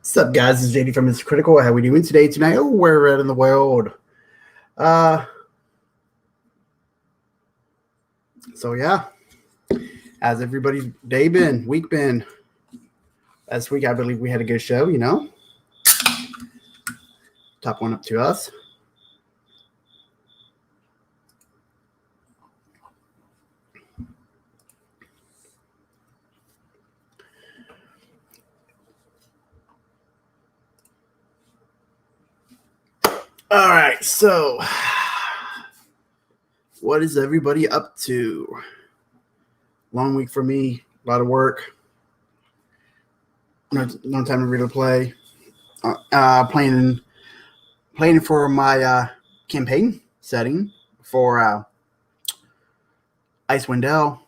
What's up, guys? This is JD from Mr. Critical. How we doing today? Tonight, where we're at in the world. So yeah, how's everybody's day been? Week been? Last week, I believe we had a good show. Top one up to us. All right, so what is everybody up to? Long week for me, a lot of work. No time to really play. Planning for my campaign setting for Icewind Dale.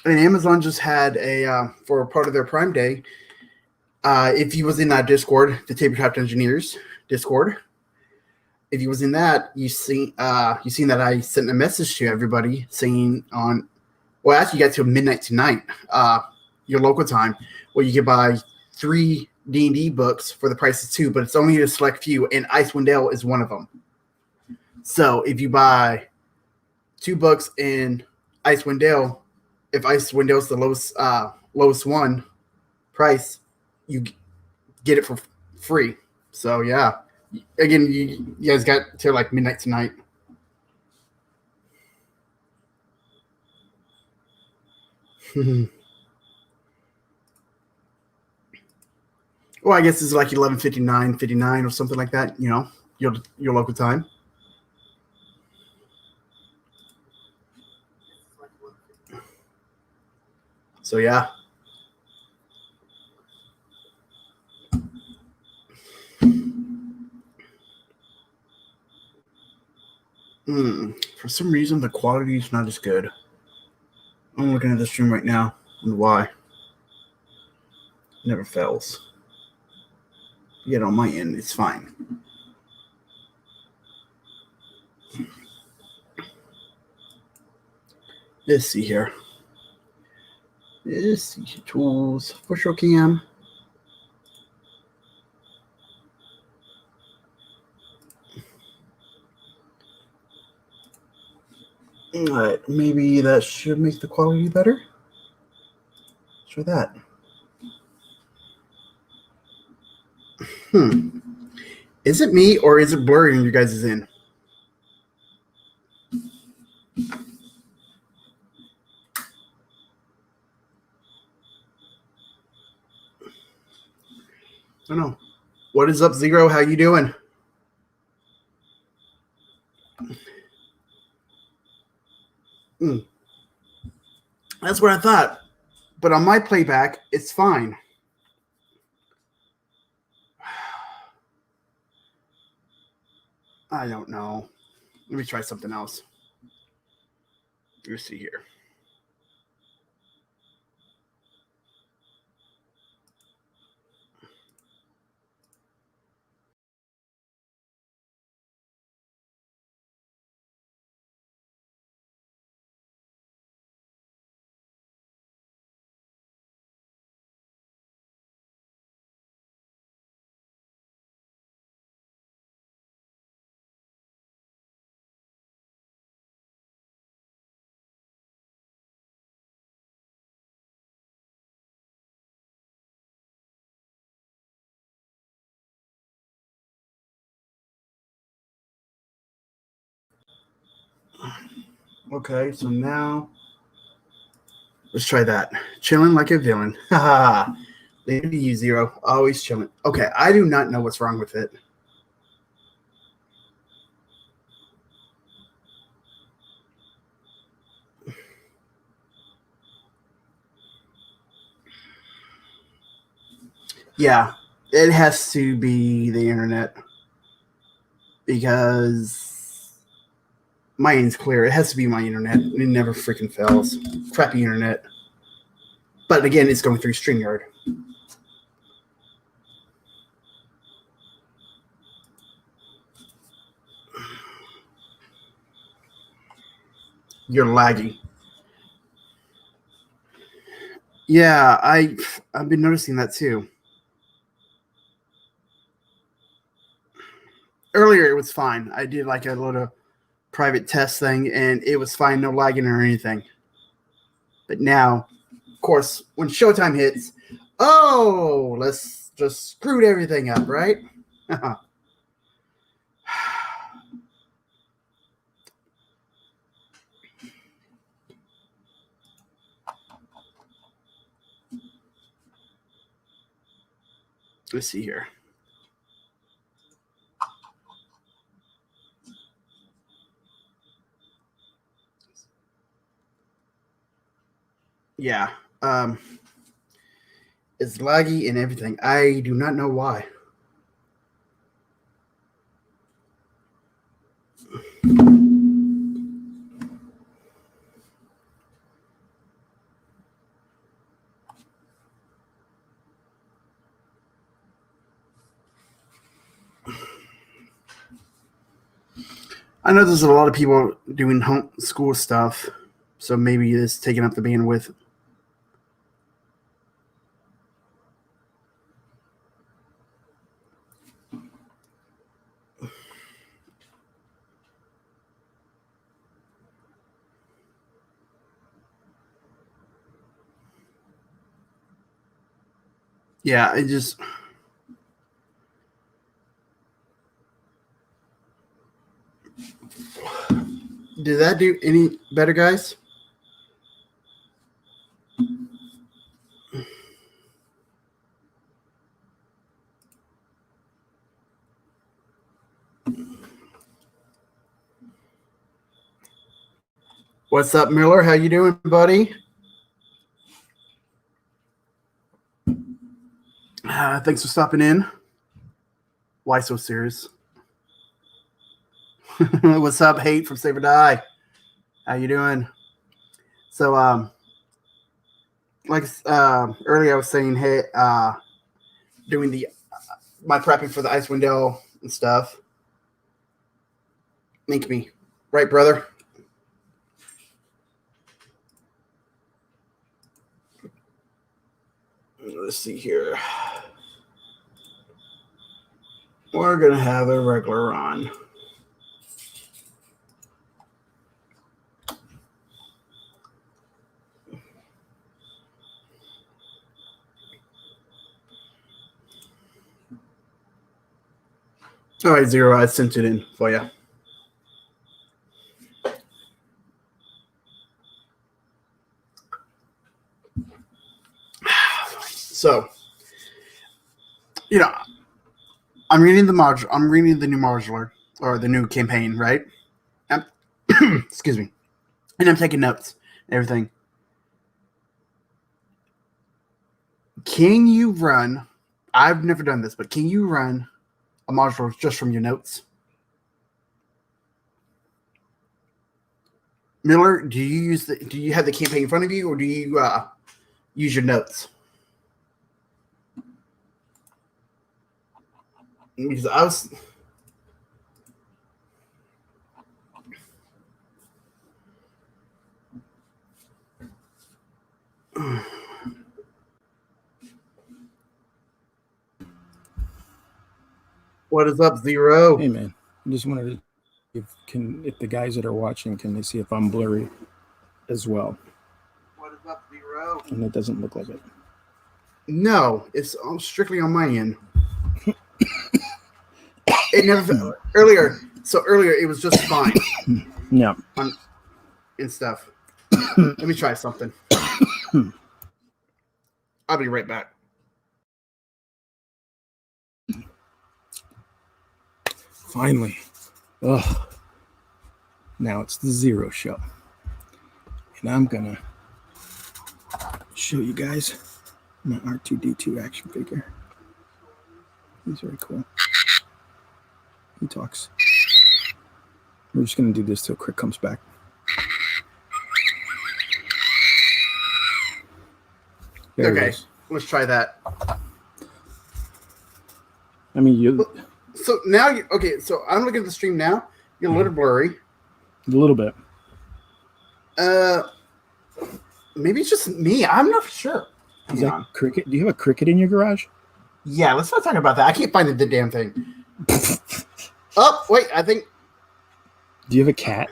And Amazon just had for part of their Prime Day. If you was in that Discord, the Tabletop Engineers Discord, if you was in that, you seen that I sent a message to everybody saying actually you got to midnight tonight, your local time, where you can buy 3 D&D books for the price of 2, but it's only a select few, and Icewind Dale is one of them. So if you buy 2 books in Icewind Dale, if Icewind Dale is the lowest one price, you get it for free. So yeah, again, you guys got to like midnight tonight. Well, I guess it's like 11:59 or something like that. Your local time. So yeah. For some reason, the quality is not as good. I'm looking at the stream right now, and why? It never fails. Yet on my end, it's fine. Let's see here. Let's see tools for show cam. All right, maybe that should make the quality better. Let's try that. Is it me or is it blurry in you guys' in? I don't know. What is up, Zero? How you doing? That's what I thought. But on my playback, it's fine. I don't know. Let me try something else. Let's see here. Okay, so now let's try that. Chilling like a villain. Haha. Leave it to you, Zero. Always chilling. Okay, I do not know what's wrong with it. Yeah, it has to be the internet because mine's clear. It has to be my internet. It never freaking fails. Crappy internet. But again, it's going through StreamYard. You're lagging. Yeah, I've been noticing that too. earlier it was fine. I did like a little private test thing, and it was fine, no lagging or anything. But now, of course, when showtime hits, let's just screwed everything up, right? Let's see here. Yeah. It's laggy and everything. I do not know why. I know there's a lot of people doing home school stuff, so maybe it's taking up the bandwidth. Yeah, it just... Did that do any better, guys? What's up, Miller? How you doing, buddy? Thanks for stopping in. Why so serious? What's up, Hate from Save or Die? How you doing? So, earlier I was saying, hey, doing my prepping for the Icewind Dale and stuff. Link me, right, brother? Let's see here. We're gonna have a regular on. All right, Zero, I sent it in for you. So, I'm reading the module. I'm reading the new modular or the new campaign, right? Excuse me, and I'm taking notes and everything. Can you run? I've never done this, but can you run a module just from your notes? Miller, do you have the campaign in front of you, or do you use your notes? Because I was... What is up, Zero? Hey, man. I just wanted to if the guys that are watching, can they see if I'm blurry as well? What is up, Zero? And it doesn't look like it. No, it's strictly on my end. It never... Earlier it was just fine. Yeah. And stuff. Let me try something. I'll be right back. Finally. Ugh. Now it's the Zero show. And I'm going to show you guys my R2-D2 action figure. He's very cool. He talks. We're just going to do this till Crick comes back. Okay, let's try that. I mean, So now, so I'm looking at the stream now. You're a little blurry. A little bit. Maybe it's just me. I'm not sure. Is that cricket? Do you have a cricket in your garage? Yeah, let's not talk about that. I can't find the damn thing. Oh, wait, I think. Do you have a cat?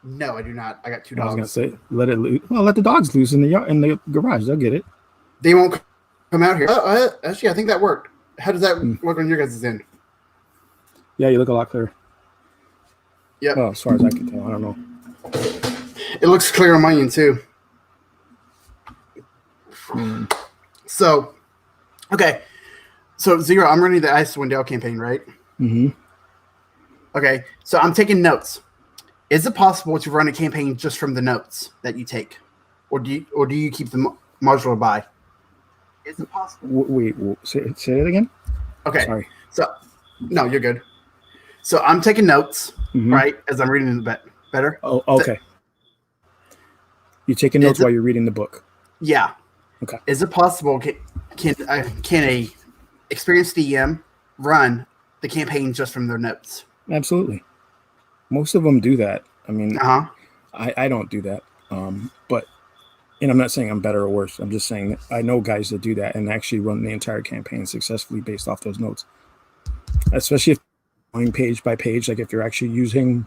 No, I do not. I got 2 I was dogs. gonna say let it loose. Well, let the dogs loose in the yard, in the garage. They'll get it. They won't come out here. Actually, I think that worked. How does that look on your guys' end? Yeah, you look a lot clearer. Yeah. Well, as far as I can tell, I don't know. It looks clear on my end too. So, okay. So, Zero, I'm running the Icewind Dale campaign, right? Mm-hmm. Okay. So, I'm taking notes. Is it possible to run a campaign just from the notes that you take? Or do you keep the modular by? Is it possible? Wait, say it again? Okay. Sorry. So, no, you're good. So, I'm taking notes, right, as I'm reading the better. Oh, okay. You're taking notes while you're reading the book. Yeah. Okay. Is it possible? Can a experienced DM run the campaign just from their notes? Absolutely. Most of them do that. I mean, I don't do that. But, and I'm not saying I'm better or worse. I'm just saying that I know guys that do that and actually run the entire campaign successfully based off those notes. Especially if going page by page, like if you're actually using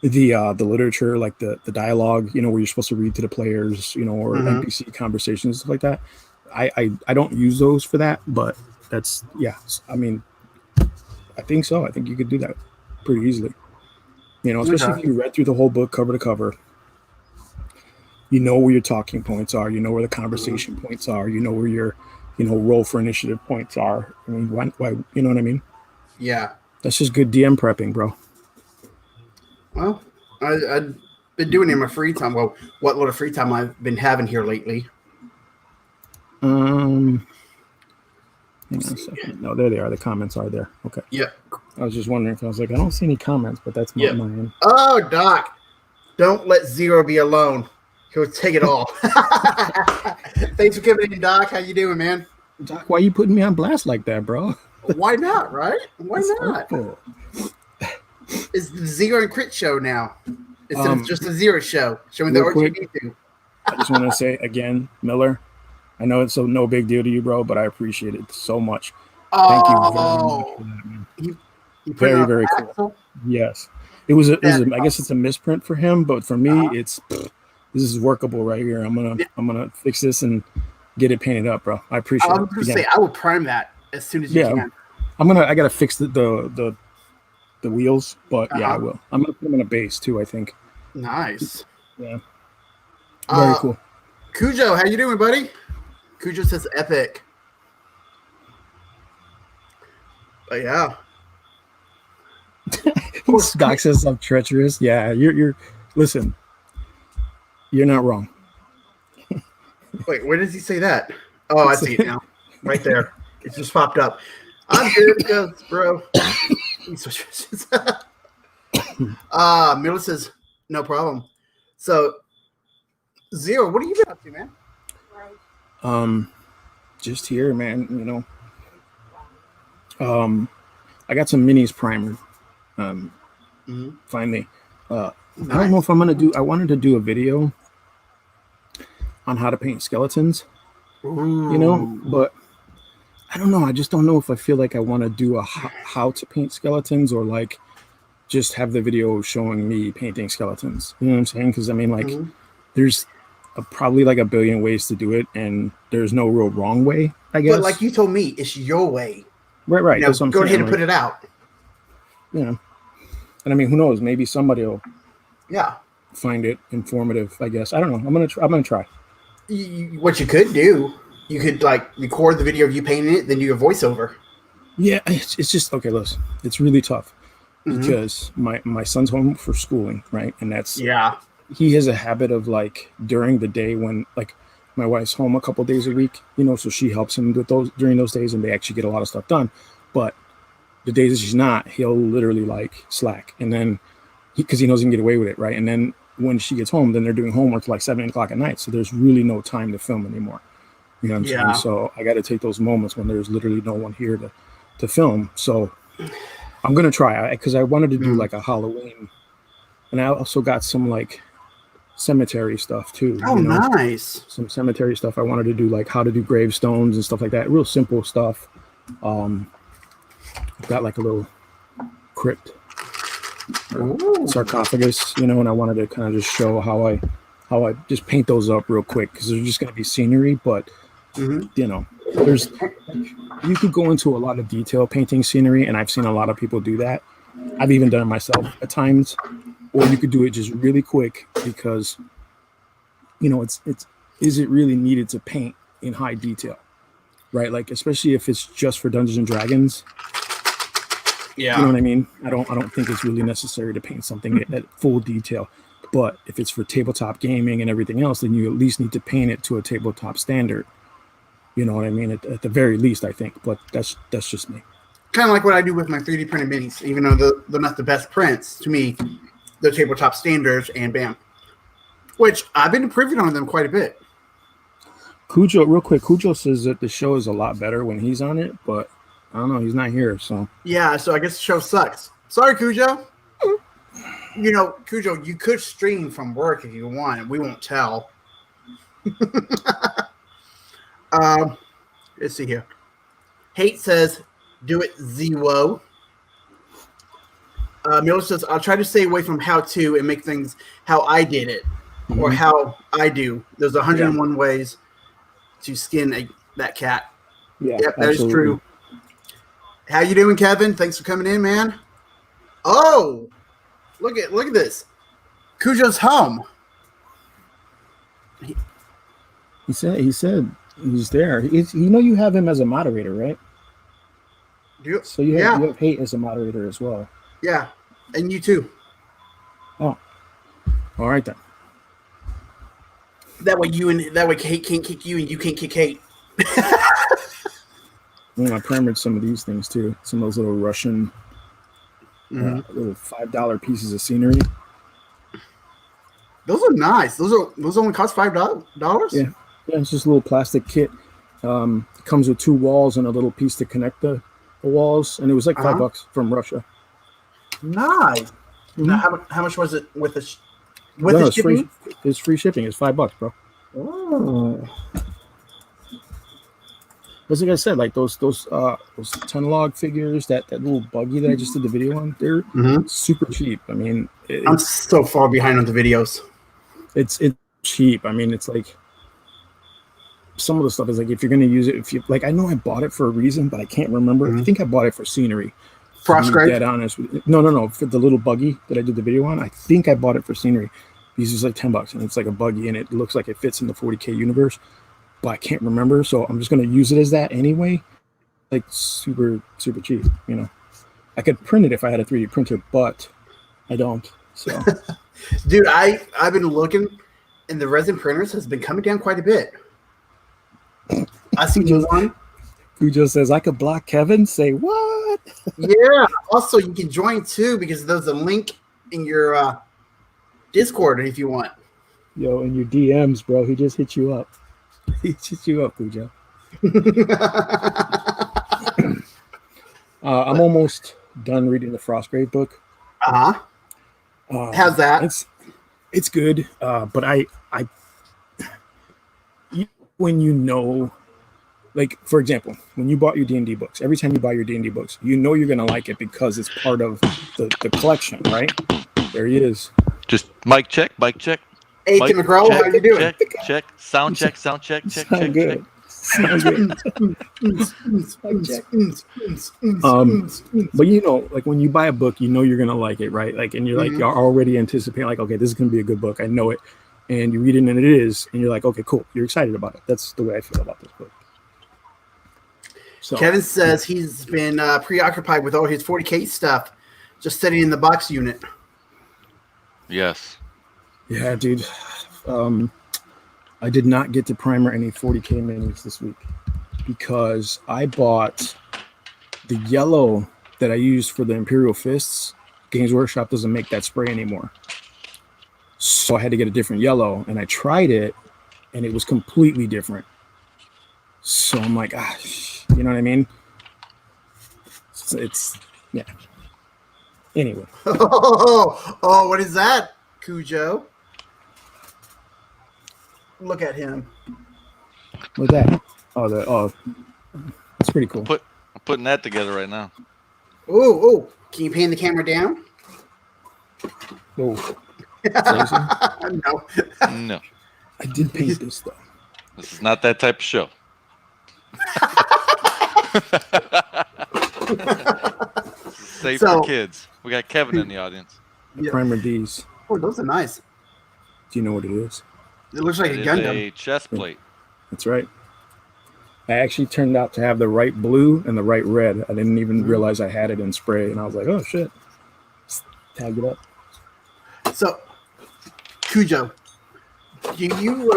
the literature, like the dialogue, you know, where you're supposed to read to the players, you know, or NPC conversations, stuff like that. I don't use those for that, but that's, yeah. I mean, I think so. I think you could do that pretty easily. You know, especially if you read through the whole book cover to cover. You know where your talking points are. You know where the conversation points are. You know where your, you know, roll for initiative points are. I mean, why you know what I mean? Yeah. That's just good DM prepping, bro. Well, I've been doing it in my free time. Well, what little free time I've been having here lately. Hang on a second. No, there they are. The comments are there. Okay. Yep. I was just wondering if I was like, I don't see any comments, but that's not mine. Oh, Doc, don't let Zero be alone. He'll take it all. Thanks for coming in, Doc. How you doing, man? Doc, why are you putting me on blast like that, bro? Why not, right? Why not? Hurtful. It's the Zero and Crit show now. Instead of just a Zero show. Showing the RTD too. I just want to say again, Miller, I know it's no big deal to you, bro, but I appreciate it so much. Thank you very much for that, man. He very, very cool. Yes. It was I guess it's a misprint for him, but for me, it's this is workable right here. I'm gonna fix this and get it painted up, bro. I appreciate it. I was gonna say I will prime that as soon as you can. I gotta fix the wheels, but yeah, I will. I'm gonna put them in a base too, I think. Nice. Yeah. Very cool. Cujo, how you doing, buddy? Cujo says epic. But yeah. Doc says I'm treacherous. Yeah, you're listen. You're not wrong. Wait, where does he say that? Oh, I see it now. Right there. It just popped up. I'm good because, bro. He's so treacherous. Miller says, no problem. So, Zero, what are you been up to, man? Just here, man, you know. I got some minis primer. Finally. Nice. I don't know if I'm gonna I wanted to do a video on how to paint skeletons. Ooh. You know, but I don't know. I just don't know if I feel like I want to do a how to paint skeletons or like just have the video showing me painting skeletons. You know what I'm saying? Because I mean, like, there's probably like a billion ways to do it, and there's no real wrong way, I guess. But like you told me, it's your way. Right. You know, go ahead and put it out. You know, and I mean, who knows? Maybe somebody will. Yeah. Find it informative, I guess. I don't know. I'm gonna try. What you could do, you could like record the video of you painting it, then do a voiceover. Yeah, it's just okay. Listen, it's really tough because my son's home for schooling, right? And that's he has a habit of like during the day when like my wife's home a couple days a week, you know, so she helps him with those during those days, and they actually get a lot of stuff done. But the days that she's not, he'll literally like slack, and then because he knows he can get away with it, right? And then when she gets home, then they're doing homework till like 7, 8 o'clock at night. So there's really no time to film anymore. You know what I'm saying? So I got to take those moments when there's literally no one here to film. So I'm going to try because I wanted to do like a Halloween. And I also got some like cemetery stuff too. Oh, you know? Nice. Some cemetery stuff. I wanted to do like how to do gravestones and stuff like that. Real simple stuff. I've got like a little crypt, Ooh. sarcophagus, and I wanted to kind of just show how I just paint those up real quick because they're just going to be scenery, but there's you could go into a lot of detail painting scenery, and I've seen a lot of people do that. I've even done it myself at times, or you could do it just really quick because it's is it really needed to paint in high detail, right? Like especially if it's just for Dungeons and Dragons. Yeah, you know what I mean. I don't think it's really necessary to paint something at full detail. But if it's for tabletop gaming and everything else, then you at least need to paint it to a tabletop standard. You know what I mean? At the very least, I think. But that's just me. Kind of like what I do with my 3D printed minis. Even though they're not the best prints, to me, they're tabletop standards, and bam. Which I've been improving on them quite a bit. Cujo, real quick, Cujo says that the show is a lot better when he's on it, but I don't know. He's not here, so. Yeah, so I guess the show sucks. Sorry, Cujo. Cujo, you could stream from work if you want. We won't tell. Let's see here. Hate says, do it, Zero. Miller says, I'll try to stay away from how to and make things how I did it or how I do. There's 101 ways to skin that cat. Yeah, yep, that is true. How you doing, Kevin? Thanks for coming in, man. Oh, look at this. Cujo's home. He said he's there. You have him as a moderator, right? So you have Hate as a moderator as well. Yeah, and you too. Oh, all right then. That way Hate can't kick you, and you can't kick Hate. I primmed some of these things too. Some of those little Russian, little $5 pieces of scenery. Those are nice. Those only cost $5. Yeah, it's just a little plastic kit. It comes with 2 walls and a little piece to connect the walls, and it was like $5 from Russia. Nice. Now, how much was it with the shipping? It's free shipping. It's $5, bro. Oh. But like I said, like those 10 log figures, that little buggy that I just did the video on, they're super cheap. I mean, I'm so far behind on the videos. It's cheap. I mean, it's like some of the stuff is like if you're going to use it, if you like, I know I bought it for a reason, but I can't remember. I think I bought it for scenery. Frostgrave? Dead honest. No. For the little buggy that I did the video on, I think I bought it for scenery. Because it's like $10, and it's like a buggy, and it looks like it fits in the 40K universe. But I can't remember, so I'm just going to use it as that anyway. Like super, super cheap, I could print it if I had a 3D printer, but I don't. So, dude, I've been looking, and the resin printers has been coming down quite a bit. I see one. Who just says I could block Kevin? Say what? Yeah. Also, you can join too because there's a link in your Discord if you want. Yo, in your DMs, bro. He just hit you up. He hit you up, Cujo. I'm almost done reading the Frostgrave book. How's that? It's good, but I when like for example, when you bought your D&D books, every time you buy your D&D books, you're gonna like it because it's part of the collection, right? There he is. Just mic check. Hey, Tim McGraw, how you doing? Check. Sound check. Sound good. Sound good. But like when you buy a book, you're gonna like it, right? Like, and you're like, you're already anticipating, like, okay, this is gonna be a good book. I know it, and you read it, and it is, and you're like, okay, cool. You're excited about it. That's the way I feel about this book. So Kevin says he's been preoccupied with all his 40K stuff, just sitting in the box unit. Yes. Yeah, dude. I did not get to primer any 40K minis this week because I bought the yellow that I used for the Imperial Fists. Games Workshop doesn't make that spray anymore. So I had to get a different yellow, and I tried it, and it was completely different. So I'm like, you know what I mean? It's yeah. Anyway. Oh, what is that, Cujo? Look at him. What's that? That's pretty cool. I'm putting that together right now. Oh, Can you pan the camera down? Whoa. No. No, I did paint this though. this is not that type of show. This is safe So- for kids. We got Kevin in the audience. The Yeah. primer D's. Oh, those are nice. Do you know what it is? It looks like It a is Gundam. a chest plate. That's right. I actually turned out to have the right blue and the right red. I didn't even realize I had it in spray, and I was like, "Oh shit!" Just tag it up. So, Cujo, do you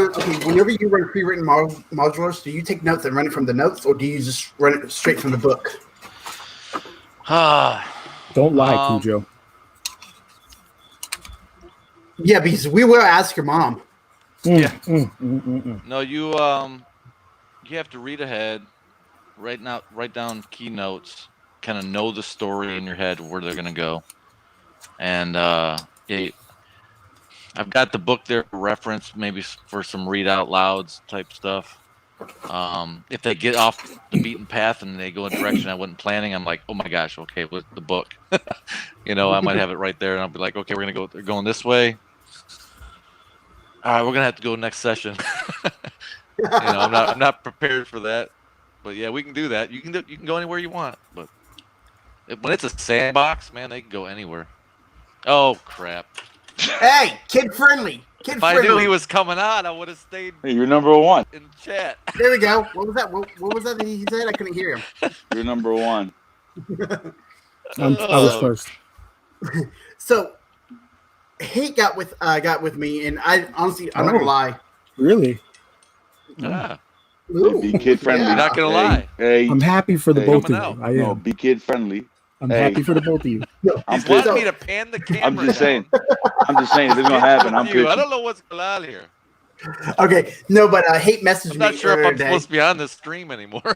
whenever you run pre-written modulars, do you take notes and run it from the notes, or do you just run it straight from the book? Don't lie, Cujo. Yeah, because we will ask your mom. Yeah. No, you have to read ahead, write down key notes, kind of know the story in your head where they're gonna go, and I've got the book there for reference, maybe for some read out louds type stuff. If they get off the beaten path and they go in a direction I wasn't planning, I'm like, oh my gosh, okay, with the book, I might have it right there, and I'll be like, okay, we're going this way. All right, we're gonna have to go next session. I'm not prepared for that, but yeah, we can do that. You can go anywhere you want, but when it's a sandbox, man, they can go anywhere. Oh crap! Hey, kid friendly. If I knew he was coming on, I would have stayed Hey, you're number one. in chat. There we go. What was that? What was that he said? I couldn't hear him. You're number one. I was first. So, Hate got with me, and I honestly, I'm not gonna lie. Really? Ah, Be kid friendly. You're not gonna lie. Hey, I'm happy for the Hey, both of coming you. out. I no, am. be kid friendly. I'm hey. happy for the both of you. I'm He's wanting pissed. me to pan the camera. I'm just saying. down. I'm just saying. If it's gonna happen, I'm You, I pissed. don't know what's going on here. Okay, no, but Hate messaged I'm me not sure if earlier I'm today. supposed to be on this stream anymore.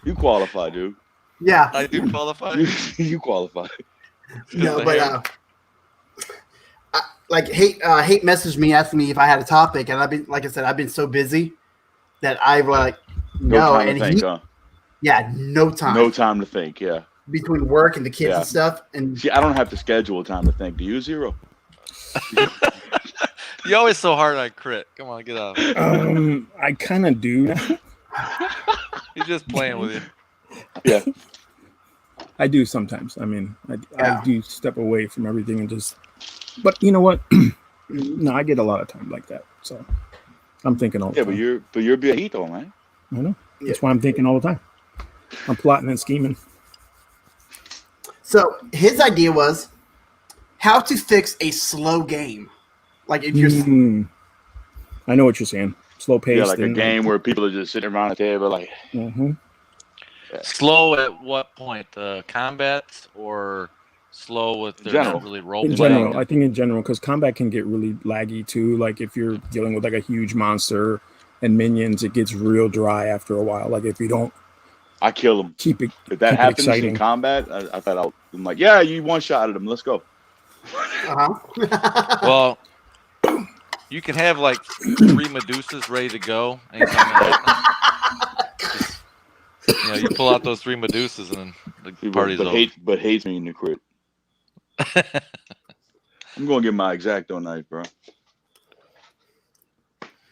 You qualify, dude. Yeah, I do qualify. You qualify. no, the but hair. like Hate messaged me asking me if I had a topic, and I've been, like I said, I've been so busy that I like No time and to think, huh? yeah, no time. No time to think. Yeah. Between work and the kids Yeah. and stuff, and See, I don't have to schedule time to think. Do you, Zero? You're always so hard on crit. Come on, get out. I kind of do. He's just playing with you. Yeah. I do sometimes. I mean, I Yeah. do step away from everything and just. But you know what? No, I get a lot of time like that. So I'm thinking all the Yeah, time. but you're viejito, man. I know. That's why I'm thinking all the time. I'm plotting and scheming. so his idea was how to fix a slow game. Like if you're I know what you're saying. Slow paced. Yeah, like a game where people are just sitting around the table, like. Slow at what point? Combat or slow with they're General. not really role In playing? general, I think in general, because combat can get really laggy too. Like if you're dealing with like a huge monster and minions, it gets real dry after a while. Like if you don't I kill them. keep it, If that keep it happens exciting. in combat, I thought I'm like, yeah, you one shot at him. Let's go. Well, you can have like 3 Medusas ready to go anytime that happens. Just, you pull out those 3 Medusas and the party's over. But hates me in the crit. I'm gonna get my X-Acto knife, bro.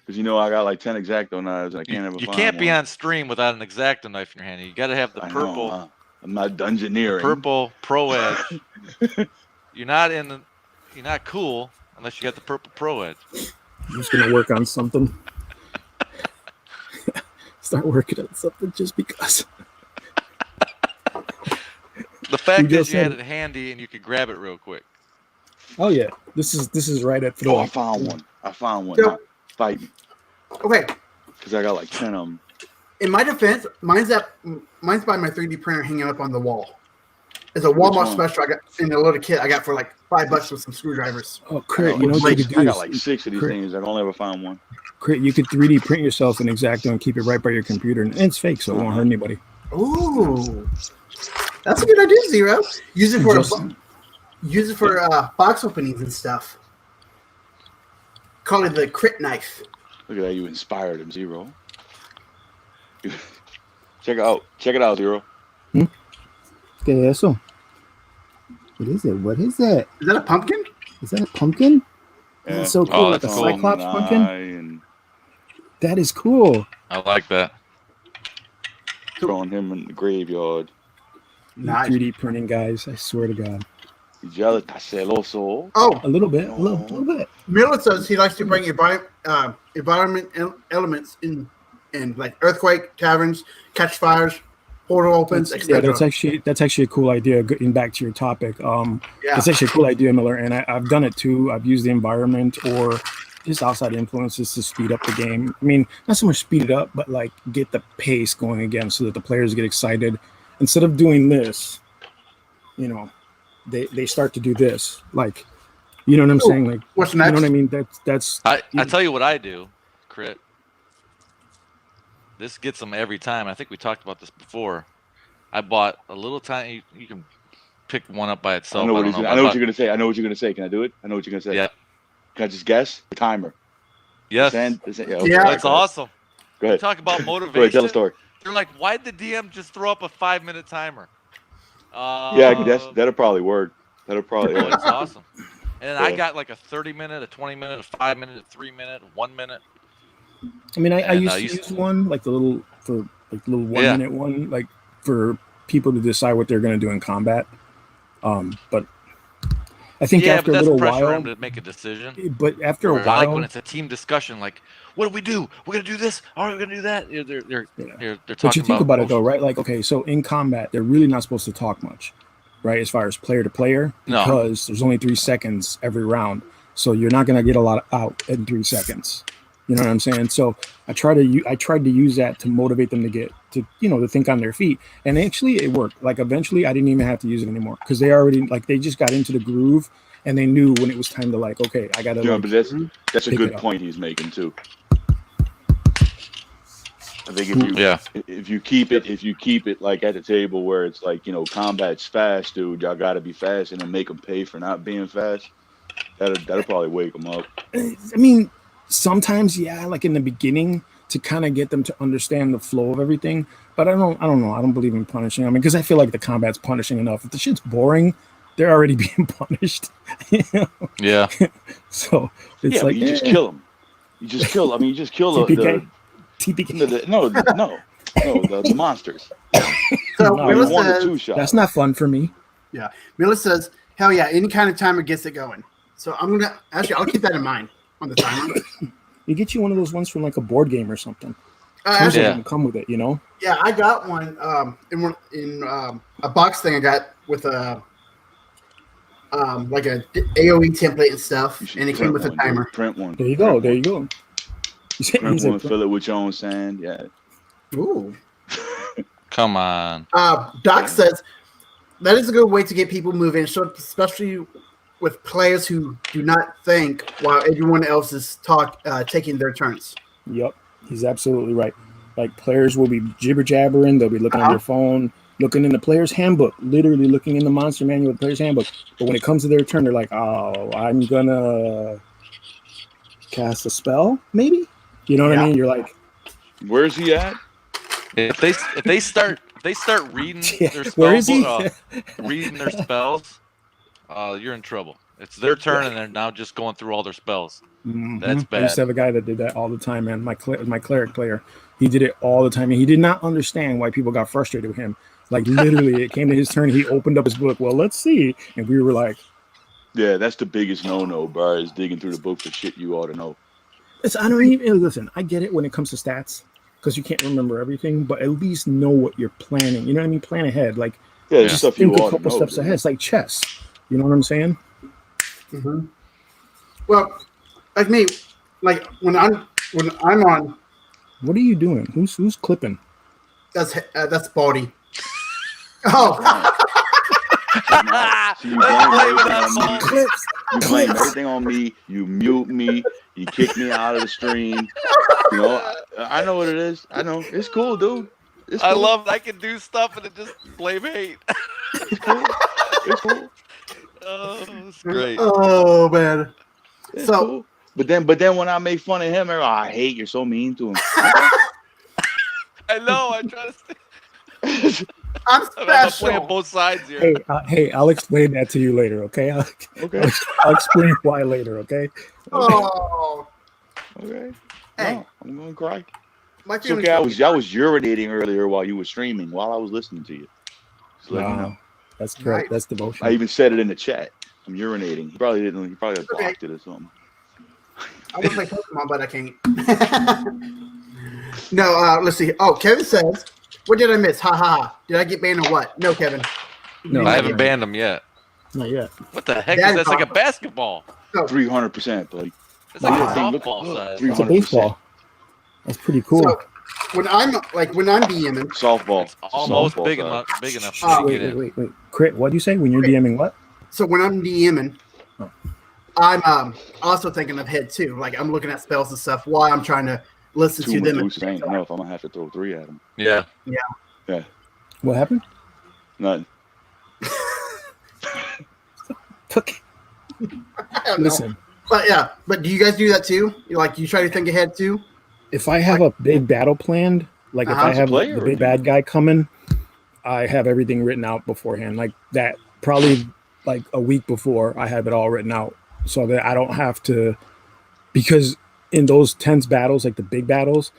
Because I got like 10 X-Acto knives and I can't ever You find can't be one. on stream without an X-Acto knife in your hand. You got to have the I know, purple, huh? I'm not dungeoneering. purple Pro Edge. You're not cool unless you got the purple Pro Edge. I'm just gonna work on something. Start working on something just because. The fact just is you had said it handy and you could grab it real quick. Oh yeah, this is right at Oh, throw. I found one. Yep. Now, fight me. okay, Because I got like 10 of them. in my defense, mine's by my 3D printer hanging up on the wall. It's a Walmart one? special I got in a little kit I got for like $5 with some screwdrivers. Oh, Crit, you know what you could do? I got is- like 6 of these Crit, things. I can only ever find one. Crit, you could 3D print yourself an X-Acto and keep it right by your computer, and it's fake, so it won't hurt anybody. Ooh, that's a good idea, Zero. Use it for box openings and stuff. Call it the crit knife. Look at that. You inspired him, Zero. Check it out, Zero. ¿Qué es eso? What is it? What is it? Is that a pumpkin? Is that a pumpkin? Yeah. That's so cool. Like a that's cool. Cyclops Eye pumpkin? and That is cool. I like that. throwing him in the graveyard. Nice. 3D printing, guys. I swear to God. You jealous? I said also. Oh, A little bit. A little bit. Miller says he likes to bring environment elements in like earthquake, caverns, catch fires, portal opens, Yeah, etc. that's actually a cool idea. Getting back to your topic, Yeah. it's actually a cool idea, Miller, and I've done it too. I've used the environment or just outside influences to speed up the game. I mean, not so much speed it up, but like get the pace going again, so that the players get excited. Instead of doing this, you know, they start to do this. Like, you know what I'm saying? Like, What's you know next? what I mean? That's. I tell you what I do, Crit. This gets them every time. I think we talked about this before. I bought a little tiny. You can pick one up by itself. I know what you're gonna say. I know what you're gonna say. Can I do it? I know what you're gonna say. Yeah. Can I just guess? The timer. Yes. Yeah. That's awesome. Go ahead. Talk about Go motivation. ahead. Tell the story. They're like, why'd the DM just throw up a 5-minute timer? Yeah, that'll probably work. That'll probably Oh, work. it's awesome. And I Yeah. got like a 30-minute, a 20-minute, a 5-minute, a 3-minute, 1 minute. I mean, I And, used to use one like the little 1 minute one, like for people to decide what they're going to do in combat. But I think Yeah, after but a that's little pressure while, him to make a decision. but after a Where I like while, when it's a team discussion, like, what do we do? We're gonna do this. Are we gonna do that? They're talking but you think about it though, bullshit. right? Like, okay, so in combat, they're really not supposed to talk much, right? As far as player to player, No. because there's only 3 seconds every round, so you're not going to get a lot out in 3 seconds. You know what I'm saying? So I tried to use that to motivate them to get to think on their feet, and actually it worked. Like eventually, I didn't even have to use it anymore because they just got into the groove and they knew when it was time to like, okay, I got to. Yeah, but that's a pick good it up. point he's making too. I think if you keep it like at the table where it's like, combat's fast, dude, y'all got to be fast, and then make them pay for not being fast. That'll probably wake them up. I mean, sometimes, yeah, like in the beginning to kind of get them to understand the flow of everything. But I don't know. I don't believe in punishing. I mean, because I feel like the combat's punishing enough. If the shit's boring, they're already being punished. Yeah. So it's like you just kill them. You just kill. I mean, you just kill TPK. the monsters. So No, Miller 1 or says, 2 shots. That's not fun for me. Miller says, hell yeah, any kind of timer gets it going. So I'm gonna I'll keep that in mind on the timer. You get you one of those ones from like a board game or something. Actually, Yeah. Doesn't come with it, you know. yeah, I got one in a box thing I got with a like a AOE template and stuff, You should and it came print with a one, timer. dude. Print one. There you go. There you go. Print one. Fill it with your own sand. Yeah. Ooh. Come on. Doc says that is a good way to get people moving, so especially with players who do not think while everyone else is taking their turns. Yep, he's absolutely right. Like players will be jibber jabbering. They'll be looking on their phone, looking in the player's handbook, literally looking in the monster manual of the player's handbook. But when it comes to their turn, they're like, "Oh, I'm gonna cast a spell, maybe." You know what I mean? You're like, Where's he at? If they start reading Yeah, their where is spell he? reading their spells, you're in trouble. It's their turn, and they're now just going through all their spells. Mhm. That's I used bad. to have a guy that did that all the time, man. My cleric player, he did it all the time, and he did not understand why people got frustrated with him. Like literally, it came to his turn, he opened up his book. Well, let's see, and we were like, Yeah, that's the biggest no-no, bro. Is digging through the book for shit you ought to know. I don't even listen. I get it when it comes to stats because you can't remember everything, but at least know what you're planning. You know what I mean? Plan ahead. Like Yeah, Yeah. just stuff you think a ought to couple know. steps dude. ahead. It's like chess. You know what I'm saying? Mm-hmm. Well, like me, like when I'm on, What are you doing? Who's clipping? that's Baldy. Oh, See, you blame Blame it everything on on me. Baldy. Clips. You blame everything on me. You mute me. You kick me out of the stream. You know, I know what it is. I know. It's cool, dude. It's cool. I love it. I can do stuff and it just blame hate. It's cool. It's cool. Oh, it's great. oh man. It's So- cool. But then when I make fun of him, I hate you're so mean to him. I know. I try to. I'm I'm playing special. both sides here. Hey, I'll explain that to you later, okay? Okay. I'll explain why later, okay? Oh, Okay. Hey. No, I'm gonna cry. my It's feelings. okay. I was urinating earlier while you were streaming, while I was listening to you. Just let you know. Wow, that's correct. Right. That's I devotion. even said it in the chat. I'm urinating. He probably didn't. He probably Okay. blocked it or something. I want to play Pokemon, but I can't. No, let's see. Oh, Kevin says, what did I miss? Ha ha ha. Did I get banned or what? No, Kevin. No, I haven't banned him yet. Not yet. What the heck That is is that's like a awesome. basketball? 300%, buddy. It's like a Wow. softball size. It's a 300%. baseball. That's pretty cool. So when I'm DMing, Softball. It's almost Softball big size. enough for me to wait, get in. wait. Crit, what do you say when you're DMing what? so when I'm DMing, Oh. I'm also thinking of head too. Like I'm looking at spells and stuff while I'm trying to listen Two to them. Medusa ain't enough. I'm gonna have to throw 3 at him. Yeah. What happened? Nothing. Okay. I don't know. Listen, But yeah, but do you guys do that too? You try to think ahead too? if I have a big battle planned, like if Uh-huh. I have Player the or big do you- bad guy coming, I have everything written out beforehand. Like that, probably like a week before, I have it all written out so that I don't have to. Because in those tense battles, like the big battles,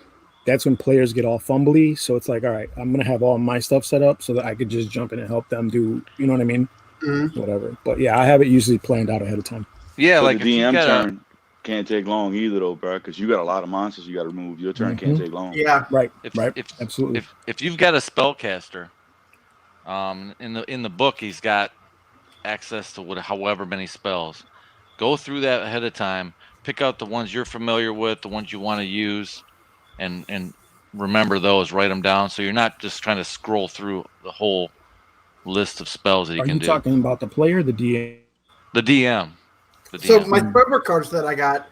that's when players get all fumbly. So it's like, all right, I'm gonna have all my stuff set up so that I could just jump in and help them do. You know what I mean? Mhm. Whatever. But yeah, I have it usually planned out ahead of time. Yeah, But like the if you DM got turn can't take long either, though, bro. Because you got a lot of monsters you got to remove. Your turn can't Mhm. take long. Yeah. Right. if, right. if Absolutely. if you've got a spellcaster, in the book he's got access to however many spells. Go through that ahead of time. Pick out the ones you're familiar with, the ones you want to use, and remember those. Write them down so you're not just trying to scroll through the whole list of spells that you Are can you do. talking about the player, or the DA? The DM. So my spellbook cards that I got.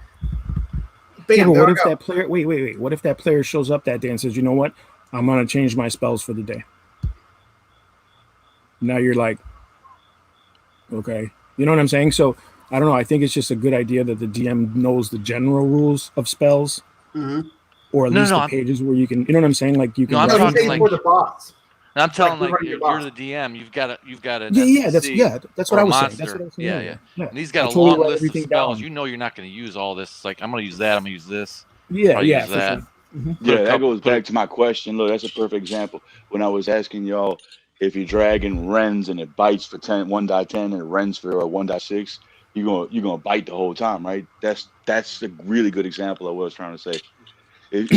Bam, Yeah, but there what I if go. that player? Wait. What if that player shows up that day and says, "You know what? I'm gonna change my spells for the day." Now you're like, okay, you know what I'm saying? So I don't know. I think it's just a good idea that the DM knows the general rules of spells, Mhm. or at No, least no, the I'm- pages where you can. You know what I'm saying? Like you can. No, I'm No, he's talking saying like- for the boss. And I'm telling we're like running your you're boss. the DM. You've got an Yeah, NPC that's or what I a was saying. monster. That's what I was saying. Yeah, earlier. And he's got I a totally long write list of everything spells. down. You know you're not going to use all this. Like I'm going to use that. I'm going to use this. Yeah, I'll yeah, use for that. sure. Mhm. Put a Yeah, that couple- goes put a- back to my question. Look, that's a perfect example. When I was asking y'all if your dragon rends and it bites for 1/10 and it rends for 1/6, you're gonna bite the whole time, right? That's a really good example of what I was trying to say.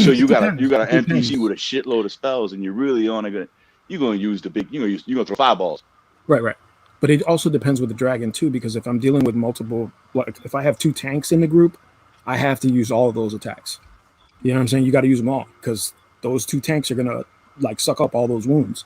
So you got an NPC Depends. with a shitload of spells, and you're really only gonna use the big. You're gonna throw fireballs. Right. But it also depends with the dragon too, because if I'm dealing with multiple, like if I have 2 tanks in the group, I have to use all of those attacks. You know what I'm saying? You got to use them all because those 2 tanks are gonna like suck up all those wounds.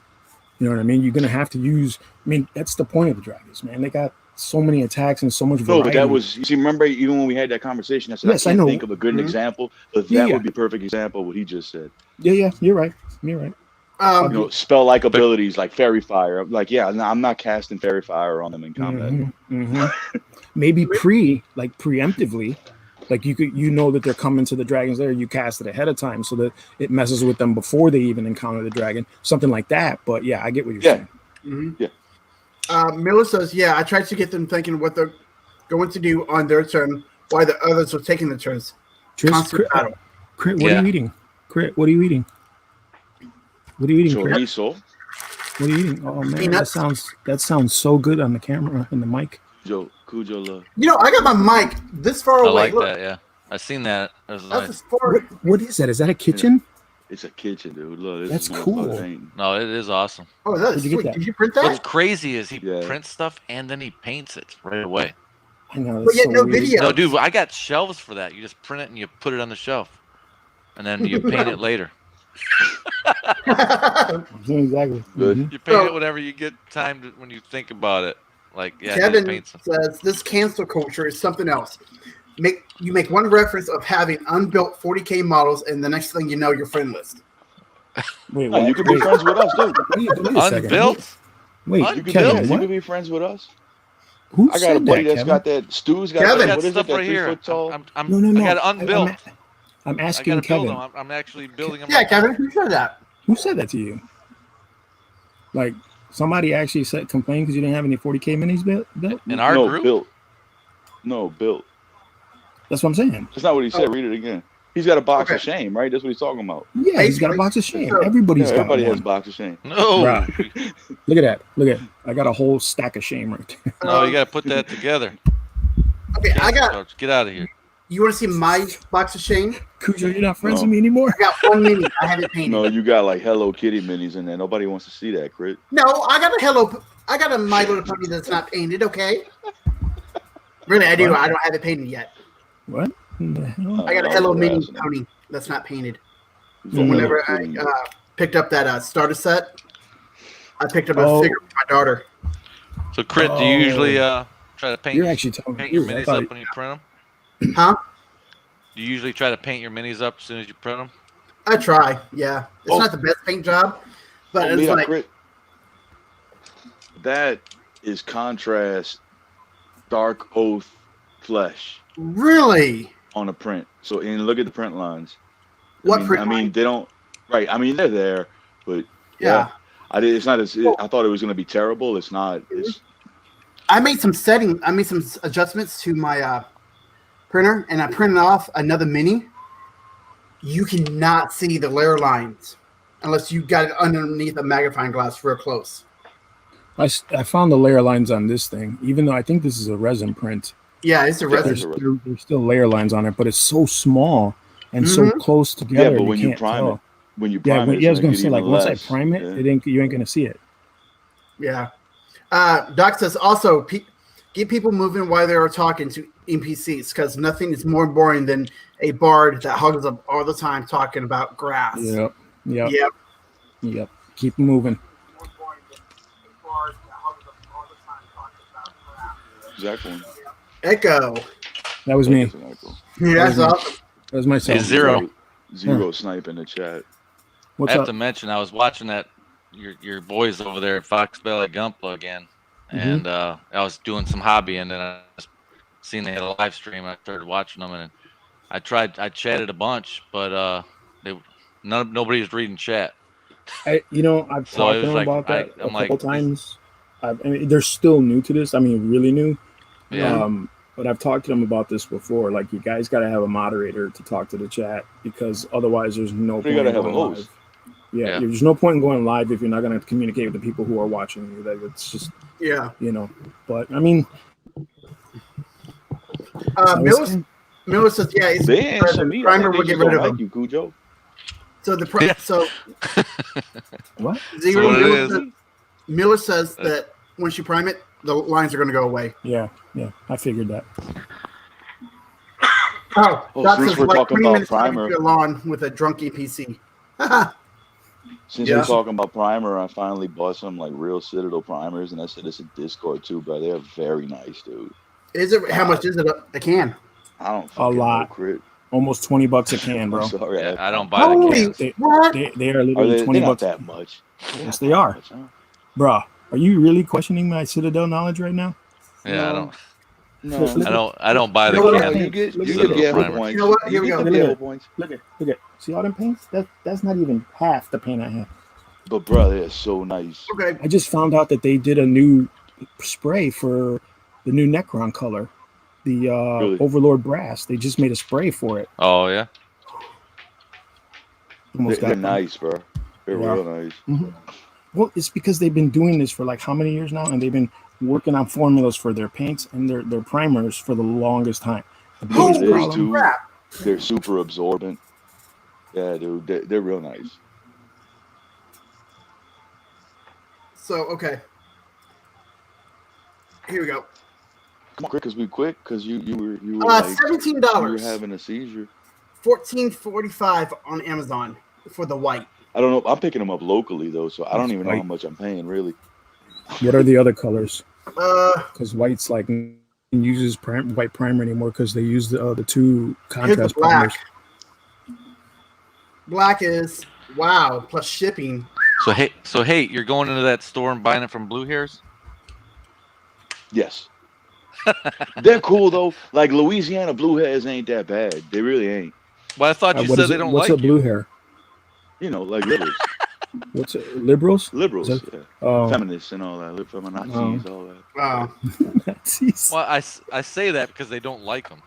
You know what I mean? You're gonna have to use. I mean, that's the point of the dragons, man. They got so many attacks and so much variety. No, but that was, you see, remember even when we had that conversation, I said Yes, I I can't know. think of a good Mhm. example, but Yeah, that yeah. would be a perfect example of what he just said. Yeah. You're right. You You know, spell like abilities like fairy fire. Like, yeah, no, I'm not casting fairy fire on them in combat. Maybe preemptively, like you know that they're coming to the dragon's lair. You cast it ahead of time so that it messes with them before they even encounter the dragon. Something like that. But yeah, I get what you're saying. Mhm. Yeah. Miller says, yeah, I tried to get them thinking what they're going to do on their turn while the others are taking the turns. Tris, Constant battle. Crit, what are you eating? Crit, what are you eating? What are you eating, Crit? Chorizo. What are you eating? Oh man, Peanuts. that sounds so good on the camera and the mic. Cujo love. I got my mic this far I away. like Look, that. Yeah, I seen that. That was that's nice. as far. What is that? Is that a kitchen? It's a kitchen, dude. Look, this That's is my cool. fucking- No, it is awesome. Oh, that Where'd is you get sweet. that? Did you print What's that? crazy is he Yeah. prints stuff and then he paints it right away. I know. But That's yet so no weird. video. No, dude, I got shelves for that. You just print it and you put it on the shelf, and then you paint it later. Exactly. Good. Mhm. You paint So- it whenever you get time to, when you think about it. Like, yeah, he Kevin paints them. says this cancel culture is something else. You make one reference of having unbuilt 40K models, and the next thing you know, you're friend list. Wait, No, you could be friends with us, too. Wait a second. Unbuilt? Wait, Unbuilt? You could, Kevin, yeah, you what? could be friends with us. Who I got a said buddy that, that's Kevin? got that. Stu's got Kevin. that. I got What is it? stuff That right 3 here. foot tall. No. I got it unbuilt. I'm I asking gotta build Kevin. them. I'm actually building them. Yeah, right now. Kevin, who said that? Who said that to you? Like somebody actually complained because you didn't have any 40K minis built. In our no, group, built. No, built. That's what I'm saying. That's not what he said. Read it again. He's got a box Okay. of shame, right? That's what he's talking about. Yeah, he's got a box of shame. So- Everybody's Yeah, got everybody one. has box of shame. no, Bruh. Look at that. Look at. I got a whole stack of shame right there. no, you got to put that together. Okay, I got. Coach, get out of here. You want to see my box of shame? Cujo, you're not friends No. with me anymore. I got one mini. I haven't painted. No, you got like Hello Kitty minis in there. Nobody wants to see that, Crit. No, I got a I got a My Little Pony that's not painted. Okay. Really, I do. What? I don't have it painted yet. What? In the hell? I got a Oh, Hello that's Mini awesome. pony that's not painted. You From got whenever Hello I Kitty. picked up that starter set, I picked up a Oh. figure for my daughter. So, Crit, do you usually try to paint, You're actually telling paint me. your I minis thought- up when you print them? Huh? Do you usually try to paint your minis up as soon as you print them? I try. Yeah, it's Oh. not the best paint job, but Oh, it's mira, like Crit. That is contrast dark oath flesh really. on a print. So and look at the print lines. What print I mean, line? they don't. Right. I mean, they're there, but Yeah. I did. It's not as. I thought it was going to be terrible. It's not. It's I made some adjustments to my printer, and I printed off another mini. You cannot see the layer lines unless you got it underneath a magnifying glass real close. I found the layer lines on this thing, even though I think this is a resin print. Yeah, it's a Yeah, resin. There's still layer lines on it, but it's so small and so Mhm. close together. but when you can't prime tell. it, when you Yeah, prime it, I was it's gonna gonna say get like even once less. I prime it, Yeah. you ain't gonna see it. Yeah. Doc says also get people moving while they are talking to NPCs because nothing is more boring than a bard that hugs up all the time talking about grass. Yep. Yep. Keep moving. Exactly. Echo. That was me. Yeah, that's awesome. That was myself. Hey, Zero. Zero snipe in the chat. What's I have up? to mention, I was watching that your boys over there at Fox Belly Gumpla again, Mhm. and I was doing some hobbying, and I seen they had a live stream. I started watching them, and I chatted a bunch, but nobody was reading chat. I've So talked it to was them like, about that I'm a like, couple times. I mean, they're still new to this. I mean, really new. Yeah. But I've talked to them about this before. Like, you guys got to have a moderator to talk to the chat because otherwise, there's no You point. gotta in have a going host. live. Yeah, Yeah. there's no point in going live if you're not going to communicate with the people who are watching you. That it's just, Yeah. But I mean, Miller says, yeah, it's They ain't some the meat. I primer think will they get just rid don't of like them. you, Cujo. So Yeah. what? Zero what it Miller, is. Miller says that once you prime it, the lines are going to go away. Yeah, I figured that. Oh, Oh, Doc since says we're like talking 20 about minutes talking primer. to your lawn with a drunk EPC. Since Yeah. we're talking about primer, I finally bought some like real Citadel primers, and I said it's a Discord too, bro. They're very nice, dude. Is it? How much is it a can? I don't fucking lot. know, Crit. Almost $20 a can, bro. I'm sorry. Yeah, I don't buy the Holy cans. what? They are Are literally they? 20 They're not bucks. that much. Yes, they are. Much, huh? Bruh, are you really questioning my Citadel knowledge right now? Yeah, No. I don't buy the You know what? cans. You get Citadel the primer. points. You know what? Here You we get go. the Look at Gale it. points. Look at. See all them paints? That's not even half the paint I have. But bro, they're so nice. Okay. I just found out that they did a new spray for the new Necron color, the Really? Overlord Brass. They just made a spray for it. Oh yeah. Almost They're got nice, bro. They're Yeah. real nice. Well, it's because they've been doing this for like how many years now, and they've been working on formulas for their paints and their primers for the longest time. The biggest Holy problem, too. Crap. They're super absorbent. Yeah, dude. They're real nice. So okay. Here we go. Come on, quick, cause we quick, cause you were like $17. you were having a seizure. $14.45 on Amazon for the white. I don't know. I'm picking them up locally though, so I don't That's even know how white. much I'm paying really. what are the other colors? Here's Because white's like uses white primer anymore because they use the two the contrast primers. black. Black is wow plus shipping. So hey, you're going into that store and buying it from Blue Hairs? Yes. They're cool though. Like Louisiana blue hairs ain't that bad. They really ain't. Well, I thought you What said is they it? don't What's like a you. blue hair? like liberals. What's it? Liberals? Liberals, Is that- yeah. Oh, Feminists and all that. Feminazis, all that. Wow. Nazis. Well, I say that because they don't like them.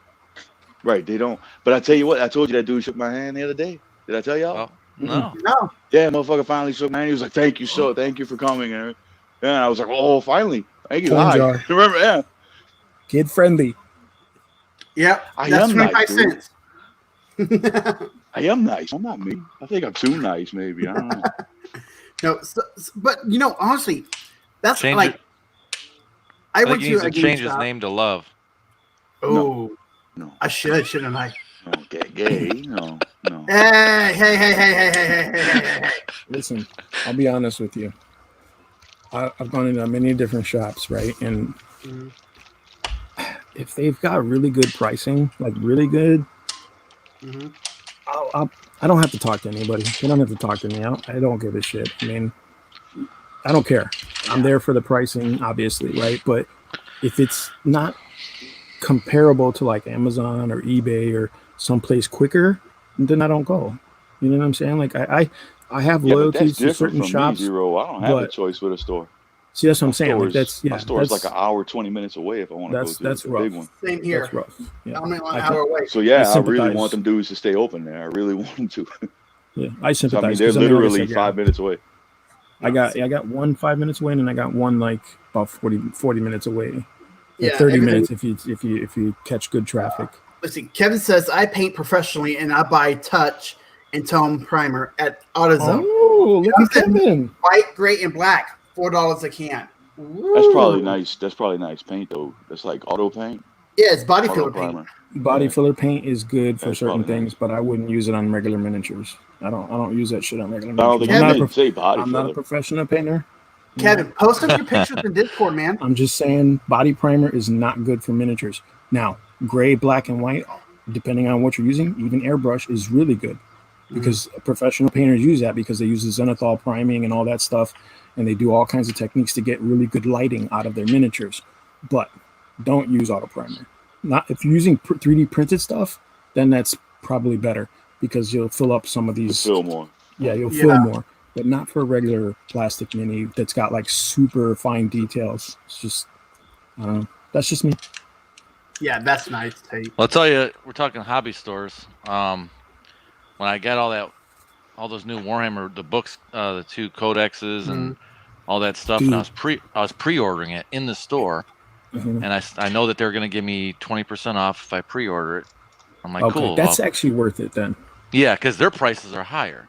Right, they don't. But I tell you what, I told you that dude shook my hand the other day. Did I tell y'all? Well, no. No. Yeah, motherfucker finally shook my hand. He was like, "Thank you, so thank you for coming." And I was like, "Oh, finally, thank you." Corn Hi. jar. Remember? Yeah, Kid friendly. Yep. I That's am nice, 25 dude. cents. I am nice. I'm not mean. I think I'm too nice, maybe. I don't know. No, but honestly, that's Change like it. I I went think he to needs a to change his GameStop. name to Love. Oh, No, I shouldn't I? no, gay. No. Hey. Listen, I'll be honest with you. I've gone into many different shops, right? And Mhm. if they've got really good pricing, like really good, Mhm. I don't have to talk to anybody. They don't have to talk to me. I don't give a shit. I mean, I don't care. I'm there for the pricing, obviously, right? But if it's not comparable to like Amazon or eBay or someplace quicker, then I don't go. You know what I'm saying? Like I have Yeah, but that's loyalties to different certain from shops. me, Zero. I don't have a but- choice with a store. See, that's what I'm saying. Like My store is like an hour, 20 minutes away if I want to go to that's the rough. big one. Same here. That's rough. Yeah. I'm an I hour away. So yeah, I really sympathize. want them dudes to stay open there. I really want them to. Yeah, I So sympathize. I mean, they're 'cause, like I literally said, 5 minutes away. I got one 5 minutes away, and I got one like about 40 minutes away. Like Yeah, 30 everything- minutes if you catch good traffic. Listen, Kevin says I paint professionally and I buy touch and tone primer at AutoZone. Oh, look at Kevin. White, gray, and black. $4 a can. That's probably Woo. nice. That's probably nice paint though. That's like auto paint. Yeah, it's body Auto filler paint. primer. Body Yeah. filler paint is good for That's certain probably things, but I wouldn't use it on regular miniatures. I don't use that shit on regular I don't miniatures. think Kevin- you didn't say body I'm not a filler. professional painter. Kevin, post up your pictures in Discord, man. I'm just saying body primer is not good for miniatures. Now, gray, black, and white, depending on what you're using, even airbrush is really good because professional painters use that because they use the zenithal priming and all that stuff, and they do all kinds of techniques to get really good lighting out of their miniatures. But don't use auto primer. Not if you're using 3D printed stuff, then that's probably better because you'll fill up some of To these. fill more. Yeah, you'll Yeah. fill more, but not for a regular plastic mini that's got like super fine details. It's just, I don't know. That's just me. Yeah, that's nice tape. Well, I'll tell you, we're talking hobby stores. When I got all those new Warhammer, the books, the 2 codexes and all that stuff, and I was pre-ordering it in the store, Mhm. and I know that they're going to give me 20% off if I pre-order it. I'm like, Okay, cool. that's well, actually worth it then. yeah, because their prices are higher.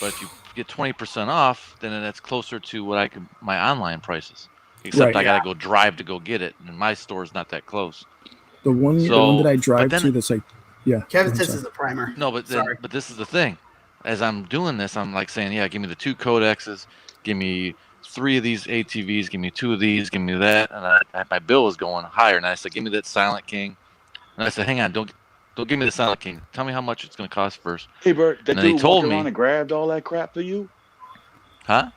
But if you get 20% off, then that's closer to what my online prices. Except Right. I got to go drive to go get it, and my store's not that close. The one that I drive then- to that's like, yeah. Kevin I'm says sorry. it's a primer. No, but Sorry. but this is the thing. As I'm doing this, I'm like saying, yeah, give me the 2 codexes, give me 3 of these ATVs, give me 2 of these, give me that, and my bill was going higher. And I said, give me that Silent King, and I said, hang on, don't give me the Silent King. Tell me how much it's going to cost first. Hey, Bert, that And then he dude told walked me- around and grabbed all that crap for you? Huh?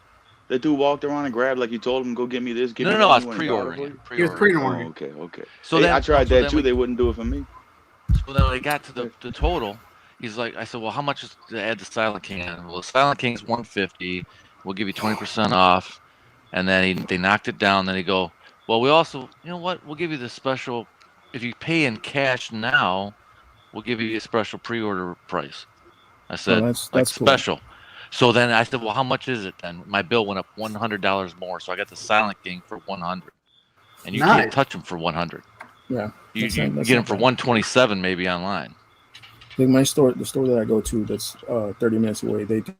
That dude walked around and grabbed like you told him, go get me this, get me No, that. I was you went and got pre-ordering for it. you? He was pre-ordering. Oh, okay. So Hey, then I tried so that then too. we- They wouldn't do it for me. So then when I got to the total, he's like, I said, well, how much is to add the Silent King on? Well, the Silent King's $150. We'll give you 20% off. And then they knocked it down. Then he go, well, we also, you know what? We'll give you the special. If you pay in cash now, we'll give you a special pre-order price. I said, that's like cool. special. So then I said, well, how much is it then? My bill went up $100 more. So I got the Silent King for $100. And you Nice. can't touch them for $100. Yeah. You That's get not them for bad. $127 maybe online. Like my store, the store that I go to that's 30 minutes away, they do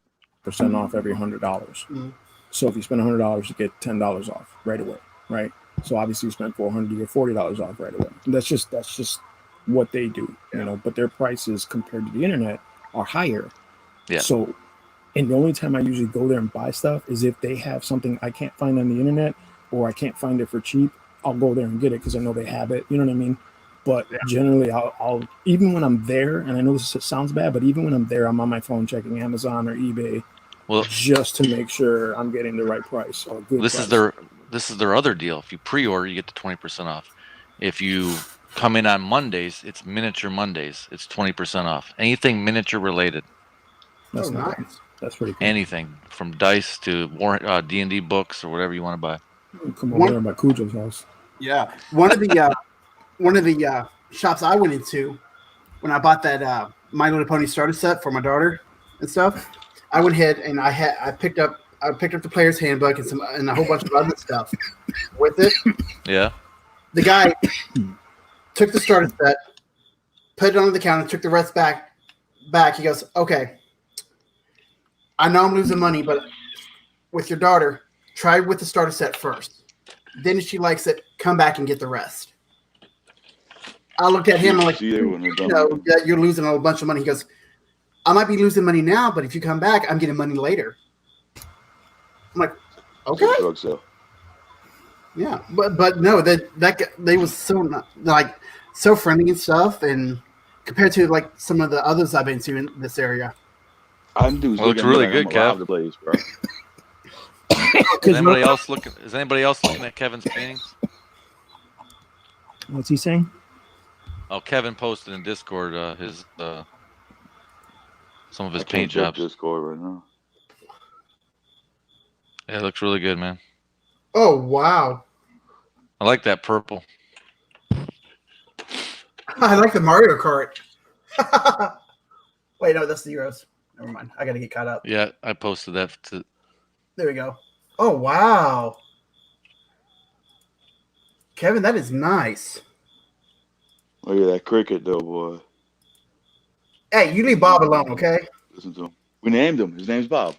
% off every $100. Mhm. So if you spend $100, you get $10 off right away, right? So obviously you spend $400, you get $40 off right away. And that's just what they do, you know. But their prices compared to the internet are higher. Yeah. So, and the only time I usually go there and buy stuff is if they have something I can't find on the internet or I can't find it for cheap. I'll go there and get it because I know they have it. You know what I mean? But generally, I'll even when I'm there, and I know this sounds bad, but even when I'm there, I'm on my phone checking Amazon or eBay, Well, just to make sure I'm getting the right price or a good this price. is their other deal. If you pre-order, you get the 20% off. If you come in on Mondays, it's Miniature Mondays. It's 20% off. Anything miniature related. That's Oh, not nice. bad. That's pretty cool. Anything from dice to D&D books or whatever you want to buy. Come over there by Cujo's house. Yeah, one of the shops I went into when I bought that My Little Pony starter set for my daughter and stuff. I went ahead and I picked up the player's handbook and a whole bunch of other stuff with it. Yeah. The guy took the starter set, put it on the counter, took the rest back. He goes, "Okay, I know I'm losing money, but with your daughter, try with the starter set first. Then if she likes it, come back and get the rest." I looked at him, I'm like, you're losing a bunch of money. He goes, "I might be losing money now, but if you come back, I'm getting money later." I'm like, okay. Yeah, but no, they was so friendly and stuff, and compared to like some of the others I've been to in this area. Looks really good, Kev. Place, bro. Is anybody else looking at Kevin's paintings? What's he saying? Oh, Kevin posted in Discord his some of his paint jobs. Discord right now. Yeah, it looks really good, man. Oh wow! I like that purple. I like the Mario Kart. Wait, no, that's the Euros. Never mind. I got to get caught up. Yeah, I posted that. There we go. Oh wow, Kevin, that is nice. Look at that cricket, though, boy. Hey, you leave Bob alone, okay? Listen to him. We named him. His name's Bob.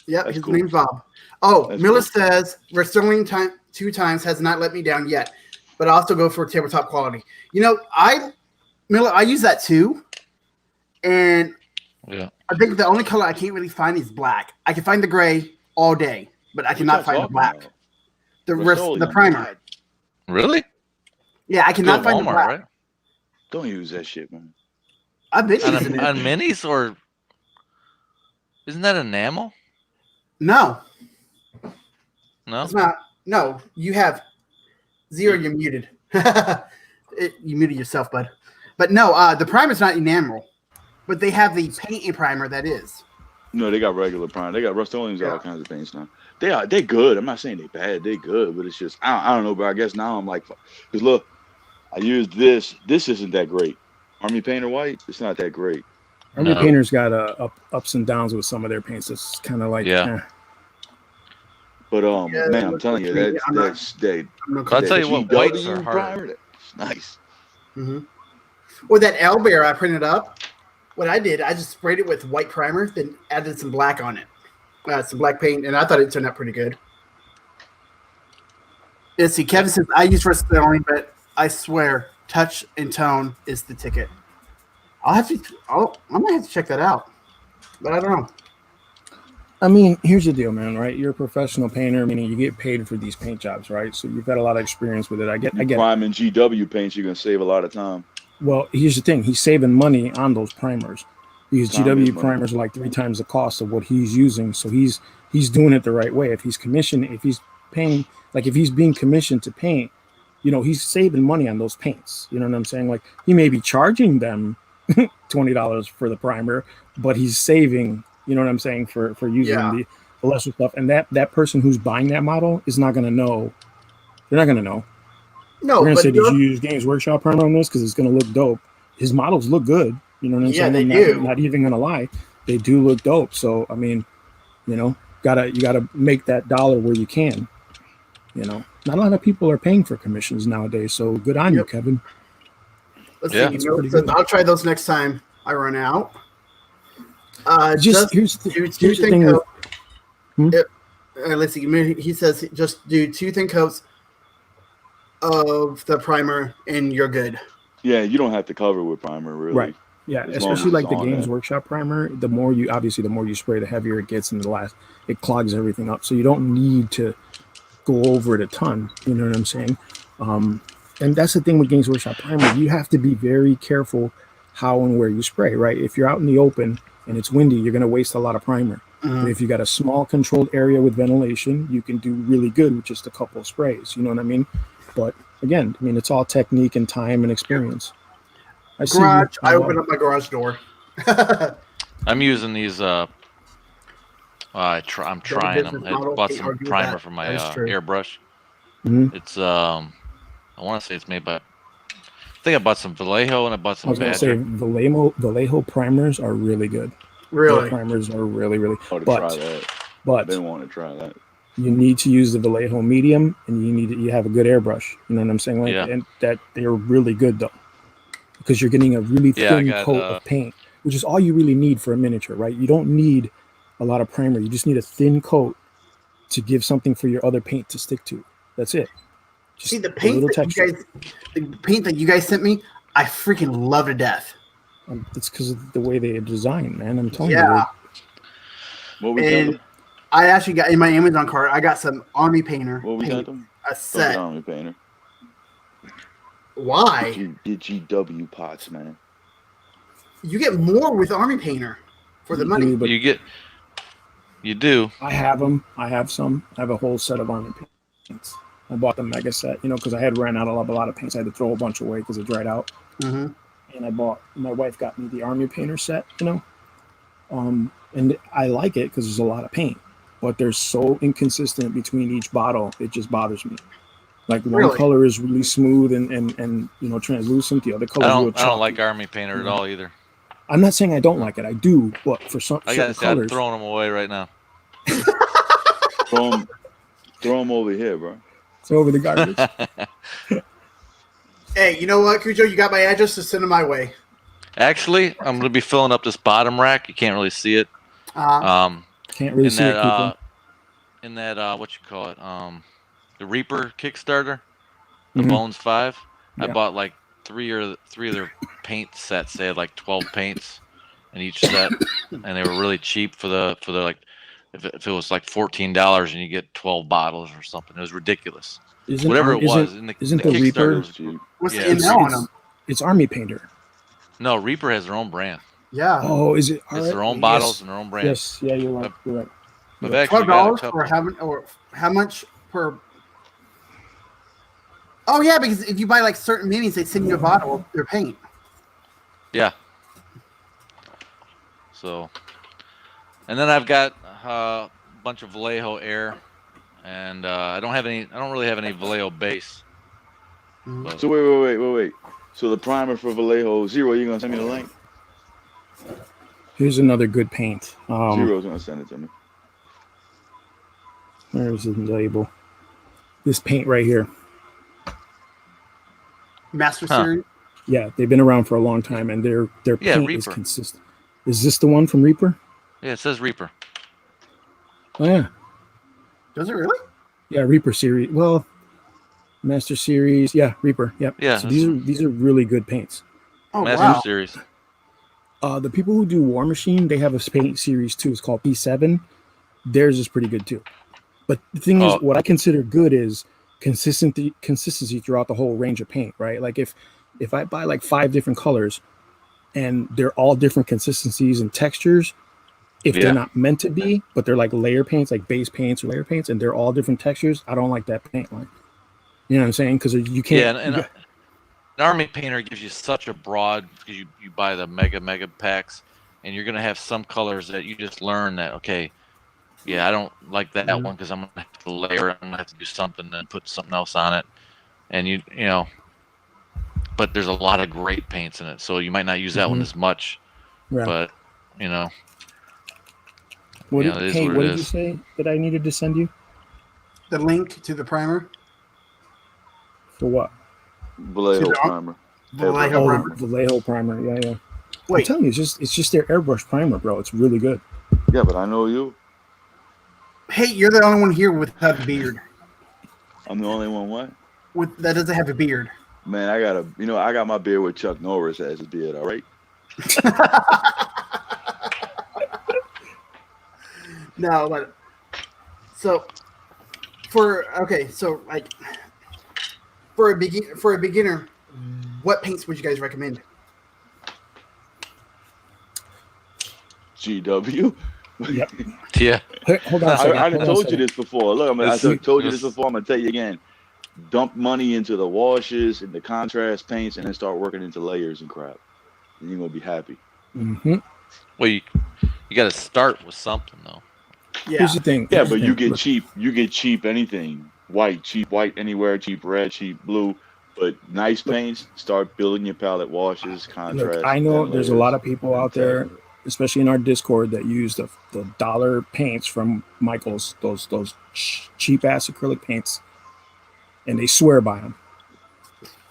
Yeah, That's his cool. name's Bob. Oh, That's Miller cool. says restoring time 2 times has not let me down yet, but I also go for tabletop quality. You know, I use that too, and Yeah. I think the only color I can't really find is black. I can find the gray all day, but I cannot find the black. The primer. Really? Yeah, I cannot find Walmart, the black. right? Don't use that shit, man. I've been using On it. minis, or isn't that enamel? No, No. it's not. No, you have 0. You're muted. You muted yourself, bud. But no, the primer's not enamel, but they have the paint and primer that is. No, they got regular primer. They got Rust-Oleums, all kinds of things now. They're good. I'm not saying they're bad. They're good, but it's just I don't know. But I guess now I'm like, because look, I used this. This isn't that great. Army Painter White. It's not that great. Army Painter's got ups and downs with some of their paints. It's kind of like But man, I'm telling you, I'll tell you what, whites are hard. Primer, that's nice. Mm-hmm. Well, that Owlbear I printed up. What I did, I just sprayed it with white primer, then added some black on it, some black paint, and I thought it turned out pretty good. Let's see, Kevin says I use versatility, but I swear, touch and tone is the ticket. I might have to check that out, but I don't know. I mean, here's the deal, man. Right, you're a professional painter, meaning you get paid for these paint jobs, right? So you've got a lot of experience with it. I get. Prime and GW paints, you're gonna save a lot of time. Well, here's the thing: he's saving money on those primers. Because GW primers are like 3 times the cost of what he's using, so he's doing it the right way. If he's paying, like if he's being commissioned to paint, you know, he's saving money on those paints. You know what I'm saying? Like he may be charging them $20 for the primer, but he's saving. You know what I'm saying for using the lesser stuff. And that person who's buying that model is not going to know. They're not going to know. No, they're going to say, "Did you use Games Workshop primer on this? Because it's going to look dope." His models look good. You know what I'm saying? They do. Not even going to lie, they do look dope. So I mean, you know, you gotta make that dollar where you can. You know, not a lot of people are paying for commissions nowadays. So good on you, Kevin. Let's see. I'll try those next time I run out. Here's the thing. Let's see. He says just do 2 thin coats of the primer and you're good. Yeah, you don't have to cover with primer, really. Right. Yeah, especially like the Games Workshop primer. The more you spray, the heavier it gets, and it clogs everything up. So you don't need to go over it a ton. You know what I'm saying? And that's the thing with Games Workshop primer. You have to be very careful how and where you spray. Right? If you're out in the open and it's windy, you're going to waste a lot of primer. But if you got a small controlled area with ventilation, you can do really good with just a couple of sprays. You know what I mean? But again, I mean, it's all technique and time and experience. I opened up my garage door. I'm using these I'm trying them. business I model. bought Can't some argue with primer that. for my That is true. airbrush. Mhm. It's I want to say it's made by. I think I bought some Vallejo and I bought I some was going to say Badger. Vallejo primers are really good. Their Really? primers are really, really. I want to try that. But They want to try that. you need to use the Vallejo medium, and you have a good airbrush. You know what I'm saying? Like, Yeah. and that they're really good though, because you're getting a really Yeah, I thin got, coat of paint, which is all you really need for a miniature, right? You don't need a lot of primer. You just need a thin coat to give something for your other paint to stick to. That's it. Just See, the a paint little that texture. the paint that you guys sent me, I freaking love to death. It's because of the way they are designed, man. I'm telling you. Yeah. What we sent And them? I actually got in my Amazon cart. I got some Army Painter What we paint, sent them? a Don't set. get Army Painter. Why? Get GW pots, man. You get more with Army Painter for the You money. do, but you do. I have them. I have some. I have a whole set of Army paints. I bought the mega set, because I had ran out of a lot of paints. I had to throw a bunch away because it dried out. Mm-hmm. And my wife got me the Army Painter set, and I like it because there's a lot of paint, but they're so inconsistent between each bottle. It just bothers me. Like one Really? color is really smooth and translucent. The other color is real I don't like chalky. Army Painter at all either. I'm not saying I don't like it. I do, but for some I certain gotta say, I'm colors, throwing them away right now. Throw them over here, bro. it's over the garbage. Hey, you know what, Cujo? You got my address, to send them my way. Actually, I'm gonna be filling up this bottom rack. You can't really see it. Can't really in see that it, people. in that what you call it, the Reaper Kickstarter, the Mhm. Bones 5. I Yeah. bought like three of their paint sets. They had like 12 paints in each set, and they were really cheap for the like if it was like $14 and you get 12 bottles or something. It was ridiculous. Whatever it was in the isn't the Kickstarter Reaper? was cheap. What's Yeah, the ML on them? It's Army Painter. No, Reaper has their own brand. Yeah. Oh, is it? It's their own bottles and their own brand. Yes, yeah, you're right. You're right. I've actually got a $12 couple. for how much per? Oh yeah, because if you buy like certain minis, they send you a bottle of their paint. Yeah. So, and then I've got a bunch of Vallejo Air, and I don't really have any Vallejo base. Mhm. So wait. So the primer for Vallejo Zero, you gonna send me the link? Here's another good paint. Zero's gonna send it to me. There's the label. This paint right here. Master Huh. Series. Yeah, they've been around for a long time, and their Yeah, paint is Reaper. consistent. Is this the one from Reaper? Yeah, it says Reaper. Oh yeah, Does it really? yeah, Reaper series. Well, Master Series. Yeah, Reaper. Yep. Yeah, So these are really good paints. Oh Master wow. Series. The people who do War Machine, they have a paint series too. It's called P7. Theirs is pretty good too. But the thing is, what I consider good is consistency throughout the whole range of paint, right? Like if I buy like 5 different colors and they're all different consistencies and textures, if they're not meant to be, but they're like layer paints, like base paints or layer paints, and they're all different textures, I don't like that paint line. You know what I'm saying? Because you can't. Yeah, and an Army Painter gives you such a broad, because you buy the mega packs, and you're gonna have some colors that you just learn that, okay, yeah, I don't like that one because I'm gonna have to layer it. I'm gonna have to do something and put something else on it, and you know. But there's a lot of great paints in it, so you might not use that one as much. Yeah. But you know, What it is what it did you is. say that I needed to send you The link to the primer. for what? Vallejo See, primer. Vallejo Oh, primer. the Vallejo primer. Yeah, yeah. I'm Wait, telling you, it's just their airbrush primer, bro. It's really good. Yeah, but I know you. hey, you're the only one here without a beard. I'm the only one. What? That doesn't have a beard. Man, I got my beard with Chuck Norris as his beard. All right. No, but so for a beginner, what paints would you guys recommend? GW. Yep. Yeah. Hey, hold on a second. I hold on a told you second. this before. Look, I This- told you this this- before. I'm gonna tell you again. Dump money into the washes and the contrast paints, and then start working into layers and crap. And you're gonna be happy. Mm-hmm. Well, you got to start with something though. Here's the thing. Yeah, but you Look, get cheap anything. Cheap white anywhere, cheap red, cheap blue. But nice paints, start building your palette washes, Look, contrast, I know thin there's a lot layers. of people out Tell there, you. especially in our Discord, that use the dollar paints from Michaels, those cheap ass acrylic paints, and they swear by them.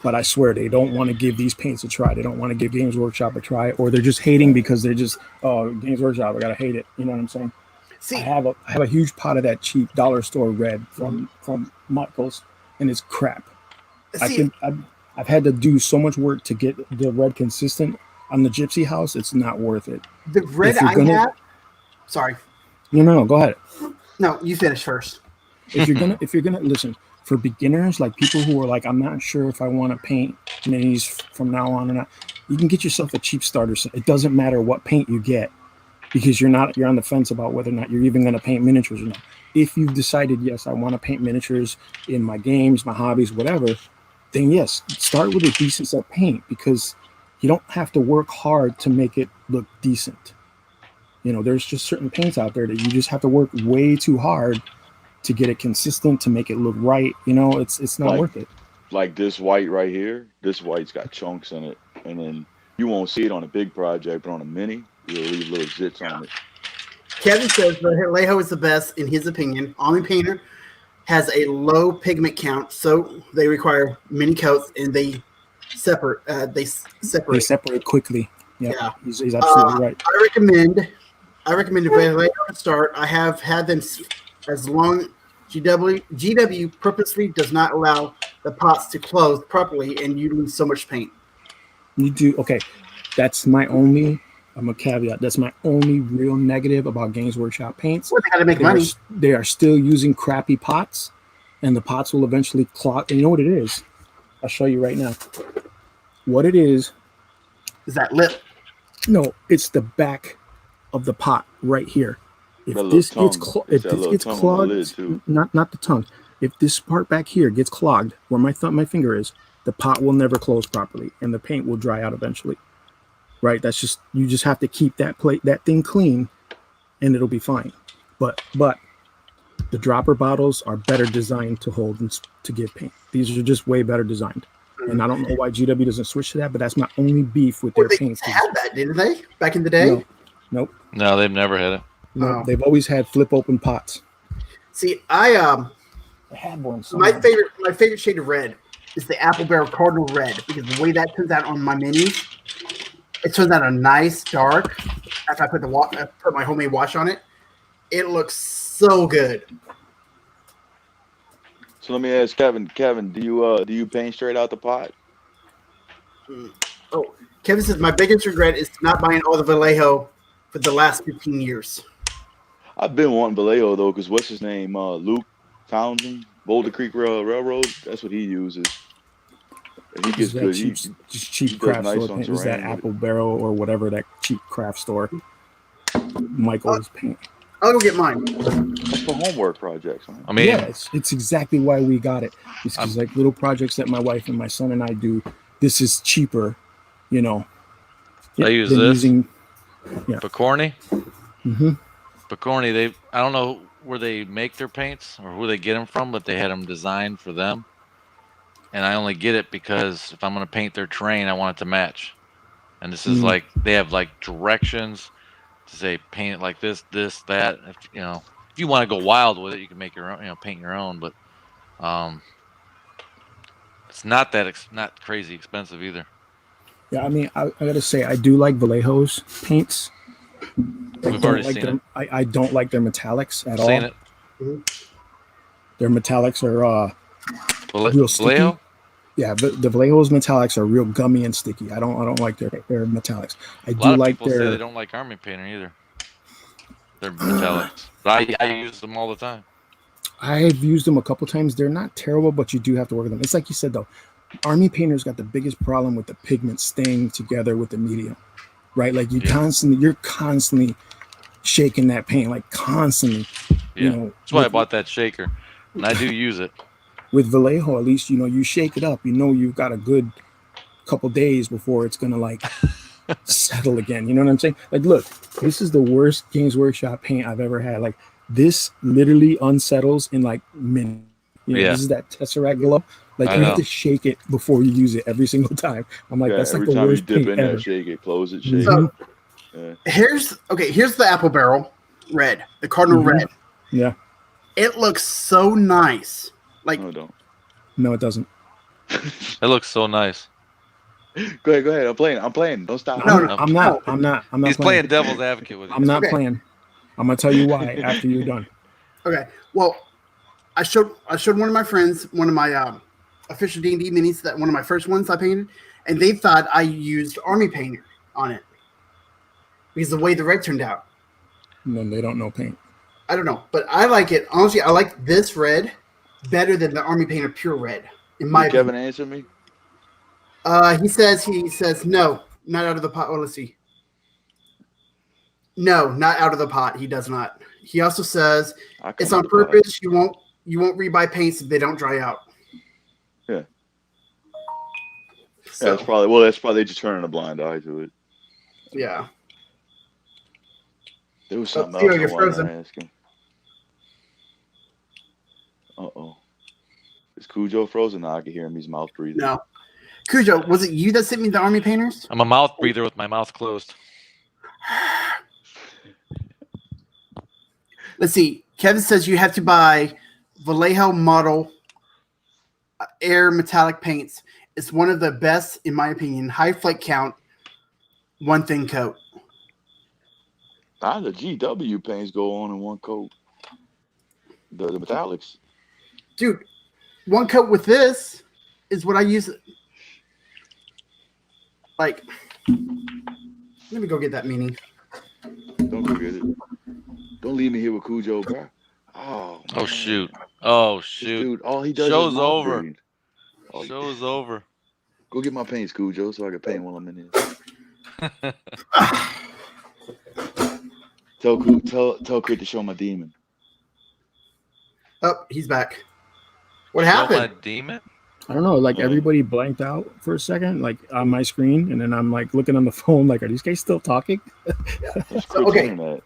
But I swear they don't want to give these paints a try. They don't want to give Games Workshop a try, or they're just hating because they're just, oh, Games Workshop, I gotta hate it. You know what I'm saying? See, I have a huge pot of that cheap dollar store red from Michaels, and it's crap. see, I've had to do so much work to get the red consistent on the Gypsy House. It's not worth it. the red if you're I gonna- have. Sorry, No, go ahead. no, you finish first. If you're gonna listen, for beginners, like people who are like, I'm not sure if I want to paint minis from now on or not, you can get yourself a cheap starter set. It doesn't matter what paint you get, because you're on the fence about whether or not you're even going to paint miniatures or not. If you've decided, yes, I want to paint miniatures in my games, my hobbies, whatever, then yes, start with a decent set of paint, because you don't have to work hard to make it look decent. You know, there's just certain paints out there that you just have to work way too hard to get it consistent, to make it look right. You know, it's not worth it. Like this white right here, this white's got chunks in it, and then you won't see it on a big project, but on a mini, you'll leave little zits on it. Kevin says Vallejo is the best in his opinion. Omni Painter has a low pigment count, so they require mini coats, and they separate. They separate Quickly. Yeah. He's absolutely right. I recommend Vallejo to start. I have had them as long. GW purposely does not allow the pots to close properly, and you lose so much paint. You do okay. That's my only. I'm a caveat. That's my only real negative about Games Workshop paints. Well, they got to make money. They are still using crappy pots, and the pots will eventually clog. And you know what it is? I'll show you right now. What it is that lip? No, it's the back of the pot right here. If this gets clogged, not the tongue. If this part back here gets clogged, where my finger is, the pot will never close properly, and the paint will dry out eventually. Right? That's just, you just have to keep that thing clean, and it'll be fine. But the dropper bottles are better designed to hold and to give paint. These are just way better designed. And I don't know why GW doesn't switch to that, but that's my only beef with their paints. They had that, didn't they? Back in the day? Nope. No, they've never had it. No, they've always had flip open pots. See, I had one. My favorite shade of red is the Apple Barrel Cardinal Red, because the way that turns out on my minis, it turns out a nice dark. After I put my homemade wash on it, it looks so good. So let me ask Kevin. Kevin, do you paint straight out the pot? Oh, Kevin says my biggest regret is not buying all the Vallejo for the last 15 years. I've been wanting Vallejo though, because what's his name? Luke Townsend, Boulder Creek Railroad. That's what he uses. And he gets good. Just cheap craft store paint. Is that Apple Barrel or whatever, that cheap craft store? Michael's paint. I'll go get mine. That's for homework projects, man. I mean, yeah, it's exactly why we got it. It's because like little projects that my wife and my son and I do. This is cheaper, you know. I use this. Picorni. Mm-hmm. Picorni. I don't know where they make their paints or who they get them from, but they had them designed for them. And I only get it because if I'm going to paint their terrain, I want it to match. And this is like, they have like directions to say paint it like this, that. If you want to go wild with it, you can make your own, paint your own. But it's not not crazy expensive either. Yeah, I mean, I gotta say, I do like Vallejo's paints. We've already seen it. I don't like their metallics at all. Seen it. Their metallics are real sticky. Vallejo? Yeah, the Vallejo's metallics are real gummy and sticky. I don't like their metallics. I do like people say they don't like Army Painter either. They're metallics. But I use them all the time. I've used them a couple times. They're not terrible, but you do have to work with them. It's like you said though, Army Painter's got the biggest problem with the pigment staying together with the medium, right? Like you're constantly shaking that paint, like constantly. Yeah, that's why I bought that shaker, and I do use it. With Vallejo, at least you shake it up. You've got a good couple days before it's gonna like settle again. You know what I'm saying? Like, look, this is the worst Games Workshop paint I've ever had. Like, this literally unsettles in like minutes. You know, Yeah. this is that Tesseract glow. Like, I you know. have to shake it before you use it every single time. I'm like, Yeah, that's like every the time you worst dip paint in ever. there, shake it, close it, shake So it. here's the apple barrel red, the cardinal Mhm. red. Yeah. It looks so nice. Like No, don't. No, it doesn't. It looks so nice. Go ahead. I'm playing. Don't stop. No, I'm not He's playing. playing devil's advocate with you. I'm not Okay. playing. I'm gonna tell you why after you're done. okay. Well, I showed one of my friends one of my official D&D minis, that one of my first ones I painted, and they thought I used Army Painter on it because the way the red turned out. And then they don't know paint. I don't know, but I like it. Honestly, I like this red better than the Army Painter Pure Red. In my Did Kevin opinion. answer me? He says no, not out of the pot. Oh, let's see. No, not out of the pot. He does not. He also says I come it's out on the pot. purpose. You won't rebuy paints if they don't dry out. Yeah. So, Yeah, that's probably just turning a blind eye to it. yeah. There was Oh, something Theo, else I you're wanted frozen. to ask him. Uh-oh. Is Cujo frozen? No, I can hear him. He's mouth breathing. No. Cujo, was it you that sent me the Army Painters? I'm a mouth breather with my mouth closed. Let's see. Kevin says you have to buy Vallejo model air metallic paints. It's one of the best, in my opinion. High flake count, one thin coat. The GW paints go on in one coat. The metallics. Dude, one coat with this is what I use. Like, let me go get that mini. Don't go get it. Don't leave me here with Cujo, bro. Oh, Oh man. shoot. Oh This shoot. dude, all he does Show's is mouth over. breathe. Oh, Show's over. go get my paints, Cujo, so I can paint while I'm in here. Tell Crit to show my demon. Oh, he's back. What Show happened? my demon? I don't know. Like Yeah. everybody blanked out for a second, like on my screen, and then I'm like looking on the phone, like, are these guys still talking? That's So, Crit's okay. internet.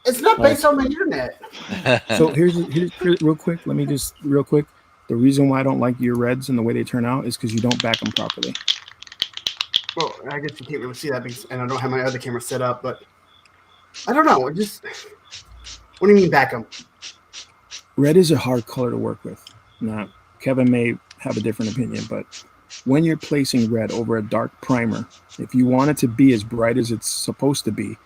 It's not based on the internet. So here's real quick. Let me just real quick. The reason why I don't like your reds and the way they turn out is because you don't back them properly. Well, I guess you can't really see that because, and I don't have my other camera set up, but I don't know. It just, what do you mean back them? Red is a hard color to work with. Now, Kevin may have a different opinion, but when you're placing red over a dark primer, if you want it to be as bright as it's supposed to be,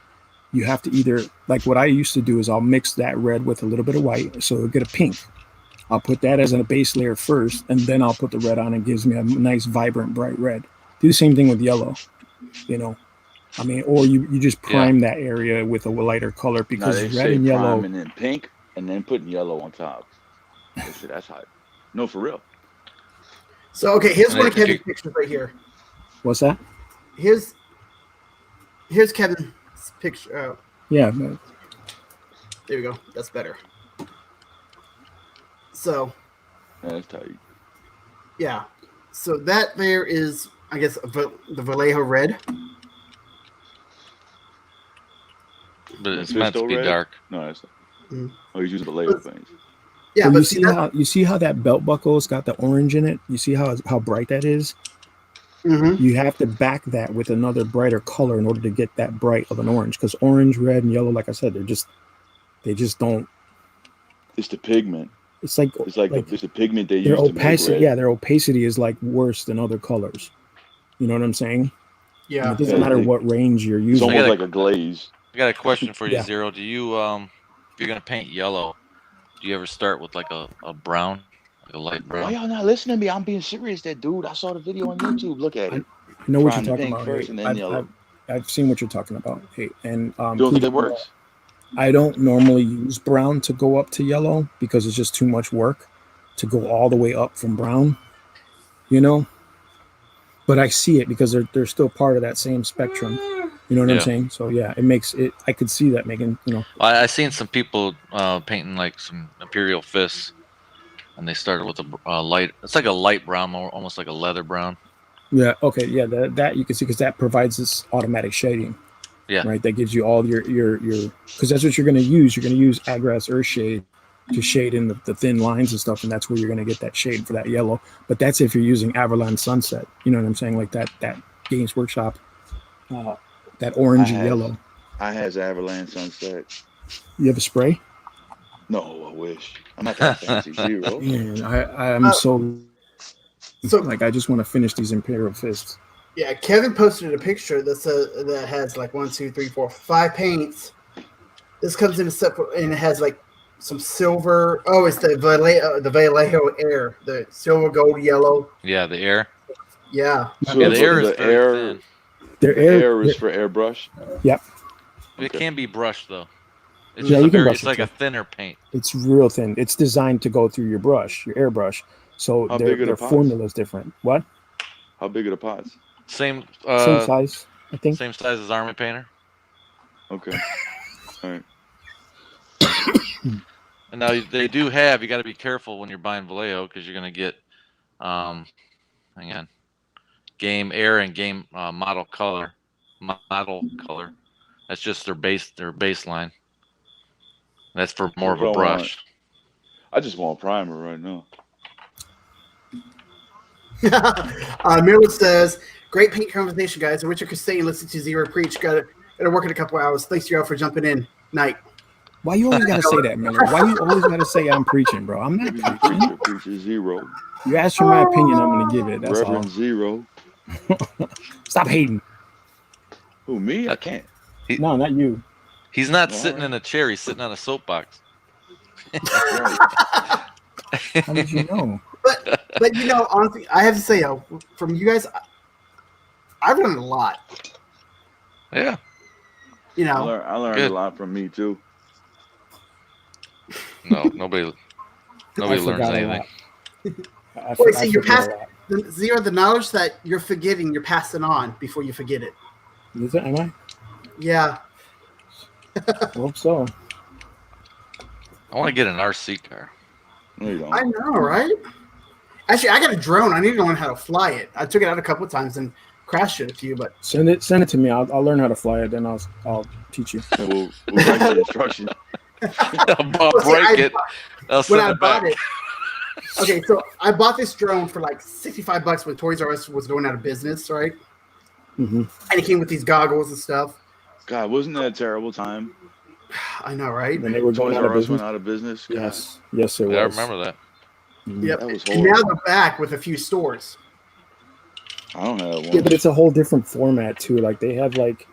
you have to either, like what I used to do is I'll mix that red with a little bit of white, so it'll get a pink. I'll put that as a base layer first, and then I'll put the red on. It gives me a nice, vibrant, bright red. Do the same thing with yellow, you know. I mean, or you just prime that area with a lighter color Now because they red say and yellow. prime and then pink and then putting yellow on top. They say that's hot. No, for real. So, okay, here's And one of if you- Kevin's pictures right here. What's that? Here's Kevin's picture. Yeah, man. There we go. That's better. So, Yeah, that's tight. yeah. So that there is, I guess, the Vallejo red. But it's meant to be red? dark. No, that's not. Mm. Oh, he's using the Lego paints. Yeah, So but you see how that belt buckle's got the orange in it? You see how bright that is? Mhm. You have to back that with another brighter color in order to get that bright of an orange. Because orange, red, and yellow, like I said, they just don't. It's the pigment. It's like It's it's the pigment they their use to make opacity. red. Yeah, their opacity is like worse than other colors. You know what I'm saying? And yeah. it doesn't Yeah, matter what range you're It's using. almost gotta- like a glaze. I got a question for you, Yeah. Zero. Do you if you're gonna paint yellow, do you ever start with like a brown, like a light Why brown? y'all not listening to me? I'm being serious, that dude. I saw the video on YouTube. Look at it. I know what Prime you're talking pink about. first Hey, and then yellow. I've seen what you're talking about. Hey, and You don't think Cujo, it works? I don't normally use brown to go up to yellow because it's just too much work to go all the way up from brown, you know. But I see it because they're still part of that same spectrum. You know what I'm Yeah. saying? So yeah, it makes it. I could see that making, you know. I seen some people painting like some Imperial fists, and they started with a light. It's like a light brown, almost like a leather brown. Yeah. Okay. Yeah. That you can see because that provides this automatic shading. Yeah. Right. That gives you all your because that's what you're going to use. You're going to use Agrass Earthshade to shade in the thin lines and stuff, and that's where you're going to get that shade for that yellow. But that's if you're using Averland Sunset. You know what I'm saying? Like that Games Workshop, that orangey yellow. I has Avalanche Sunset. You have a spray? No, I wish. I'm not that fancy. Zero. Man, I'm so like I just want to finish these Imperial Fists. Yeah, Kevin posted a picture that has like 1, 2, 3, 4, 5 paints. This comes in a separate, and it has like some silver. Oh, it's the Vallejo Air, the silver, gold, yellow. Yeah, the air. Yeah. So Yeah, the air is the very air. thin. Their The air is for airbrush. Yep. It can be brushed though. It's Yeah, just you can brush it's it, like too. a thinner paint. It's real thin. It's designed to go through your brush, your airbrush. So How big are the their pots? formula is different. What? How big are the pots? Same Same size, I think. same size as Army Painter. Okay. All right. And now they do have. You got to be careful when you're buying Vallejo because you're gonna get, hang on, game air and game model color. That's just their baseline. That's for more of What a I want. brush. I just want primer right now. Miller says, "Great paint conversation, guys. And Richard Castaigne listening to Zero Preach. Got to work in a couple hours. Thanks you all for jumping in. Night." Why you always gotta say that, Miller? Why you always gotta say I'm preaching, bro? I'm not preaching. Preacher zero. You asked for my opinion, I'm gonna give it. That's Reverend all. Zero. Stop hating. Who, me? I can't. No, not you. He's not All sitting right. in a chair. He's sitting on a soapbox. Right. How did you know? But you know, honestly, I have to say, from you guys, I've learned a lot. Yeah. You I know, learned Good. a lot from me too. No, nobody learns forgot a anything. lot. Wait, see, you're forgot past a lot. the knowledge that you're forgetting, you're passing on before you forget it. Is it? Am I? Yeah. Hope so. I want to get an RC car. No, you don't. I know, right? Actually, I got a drone. I need to learn how to fly it. I took it out a couple of times and crashed it a few, but Send it to me. I'll learn how to fly it. Then I'll teach you. And we'll write the instructions. I'll see, break it. I'll when send I it back. bought it. Okay, so I bought this drone for like $65 when Toys R Us was going out of business, right? Mm-hmm. And it came with these goggles and stuff. God, wasn't that a terrible time? I know, right? When they were going Toys out of R Us business. went out of business. God, Yes, it was. Yeah, I remember that. Mhm. Yep. that was And now horrible. they're back with a few stores. I don't have one. Yeah, but it's a whole different format too. Like they have like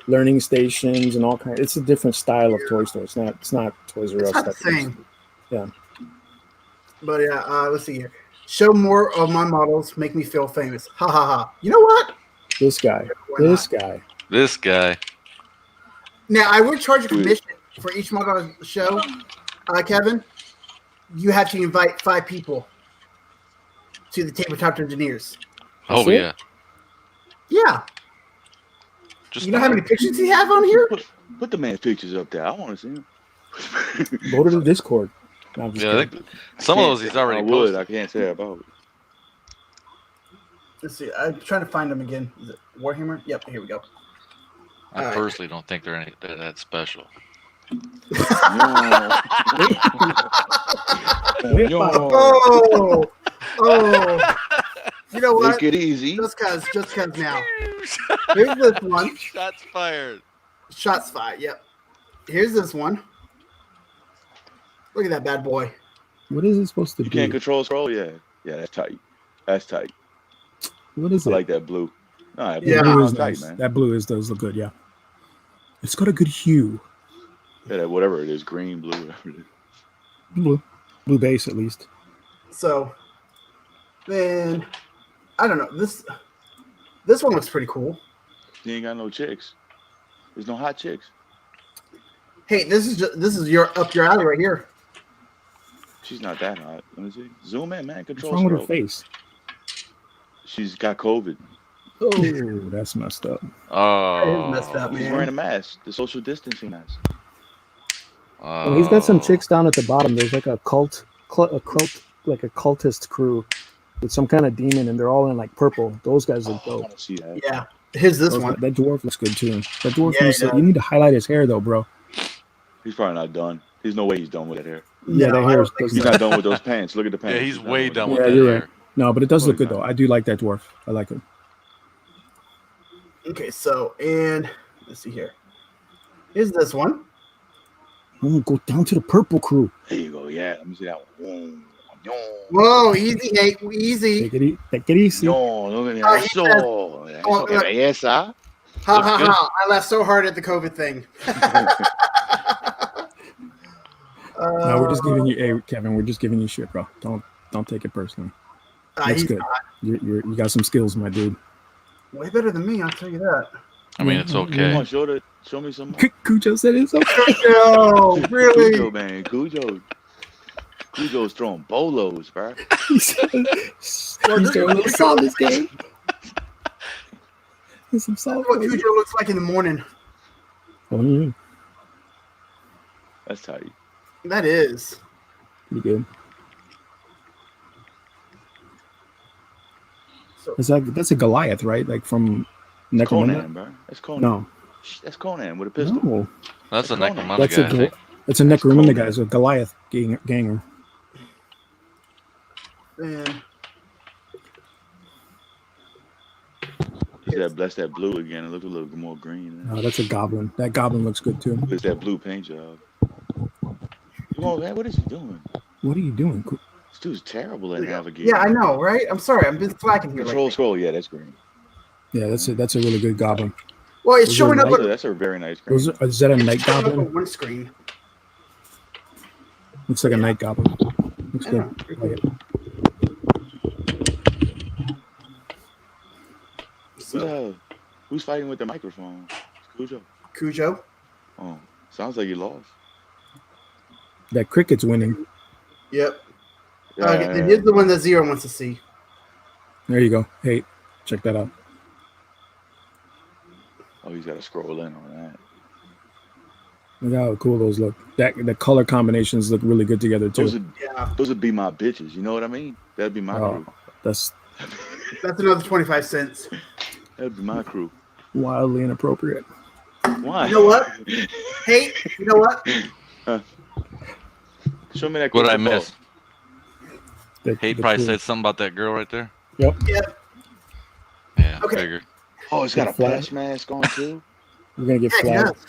learning stations and all kinds. It's a different style of toy store. It's not Toys R Us. It's not the stuff. same. Yeah. But yeah, let's see here. Show more of my models, make me feel famous. Ha ha ha. You know what? This guy. Why This not? guy. This guy. Now I would charge a commission for each model on the show. Kevin, you have to invite 5 people to the Tabletop Engineers. Oh That's it? yeah. Yeah. Just You know how many pictures he have on here? Put the man's pictures up there. I want to see him. Go to the Discord. No, I'm just Yeah, I kidding. think some of those he's already I would. posted. I can't say about it. Let's see. I'm trying to find them again. Is it Warhammer? Yep, here we go. I Alright. personally don't think they're that special. Yo. Oh, oh. You know what? Take it easy. Just cause now. Here's this one. Shots fired. Shots fired. Yep. Here's this one. Look at that bad boy. What is it supposed to You be? can't control scroll? Yeah. Yeah, that's tight. That's tight. What is I it? like that blue. No, that Yeah. Blue blue is is tight, nice. man. That blue does look good. Yeah. It's got a good hue. Yeah, that whatever it is, green, blue, whatever it is. Blue base at least. So, then I don't know. This one looks pretty cool. You ain't got no chicks. There's no hot chicks. Hey, this is your up your alley right here. She's not that hot. Let me see. Zoom in, man. What's Control wrong with her scroll. face? She's got COVID. Oh, that's messed up. Oh, messed up, He's man. wearing a mask, the social distancing mask. Well, he's got some chicks down at the bottom. There's like a cultist crew with some kind of demon, and they're all in like purple. Those guys look I dope. want to see that. Yeah. Here's this Those one. guys- that dwarf looks good too. That dwarf Yeah, needs he to, you need to highlight his hair though, bro. He's probably not done. There's no way he's done with that hair. Yeah, No, that I hair don't is think He's so. not done with those pants. Look at the pants. Yeah, he's not way with done them. with Yeah, that you're hair. right. No, but it does No, look he's good though. not. I do like that dwarf. I like him. Okay, so and let's see here. Here's this one. Oh, go down to the purple crew. There you go. Yeah, let me see that one. Whoa, easy, Nate, easy. Take it easy. No, look at Oh, that. he Eso. oh, Eso que look. belleza. Ha Looks ha good. ha! I laughed so hard at the COVID thing. No, we're just giving you, hey, Kevin. We're just giving you shit, bro. Don't take it personally. That's he's good. You got some skills, my dude. way better than me. I'll tell you that. I mean, it's Come okay. on, show me some more. Cujo said it's okay. No, really? Cujo, man. Cujo's throwing bolos, bro. He's throwing a little salt this game. There's some salt. What Cujo looks like in the morning. Oh, yeah. That's tight. That is. Pretty good. So, That's a Goliath, right? Like from That's Necromunda? Conan, bro. That's Conan. No. That's Conan with a pistol. No. That's a That's Necromunda That's guy, I a think. It's a Necromunda Conan. guy. It's a Goliath ganger. man. That's that blue again. It looks a little more green. No, that's a goblin. That goblin looks good too. It's that blue paint job. Come on, man. What is he doing? What are you doing? This dude's terrible at navigating. Yeah, I know, right? I'm sorry. I've been slacking here. Control Lately. scroll. Yeah, that's green. Yeah, that's a really good goblin. Well, it's Those showing are up. nice. That's a very nice green. Is that a night It's showing up on goblin? one screen. Looks like a night goblin. Looks I good. know. I like it. Who's fighting with the microphone? It's Cujo. Oh, sounds like you lost. That cricket's winning. Yep. Yeah, Okay, here's the one that Zero wants to see. There you go. Hey, check that out. Oh, he's got to scroll in on that. Look how cool those look. The color combinations look really good together too. Yeah, Those would be my bitches. You know what I mean? That'd be my crew. That's that's another 25 cents. That'd be my crew. wildly inappropriate. Why? You know what? Hey, you know what? Show me that. What I crystal ball. missed. He probably said something about that girl right there. Yep. Yep. Yeah, Okay. figured. Oh, it's got a Flash. flash mask on too. We're gonna get Yeah, he flagged. does.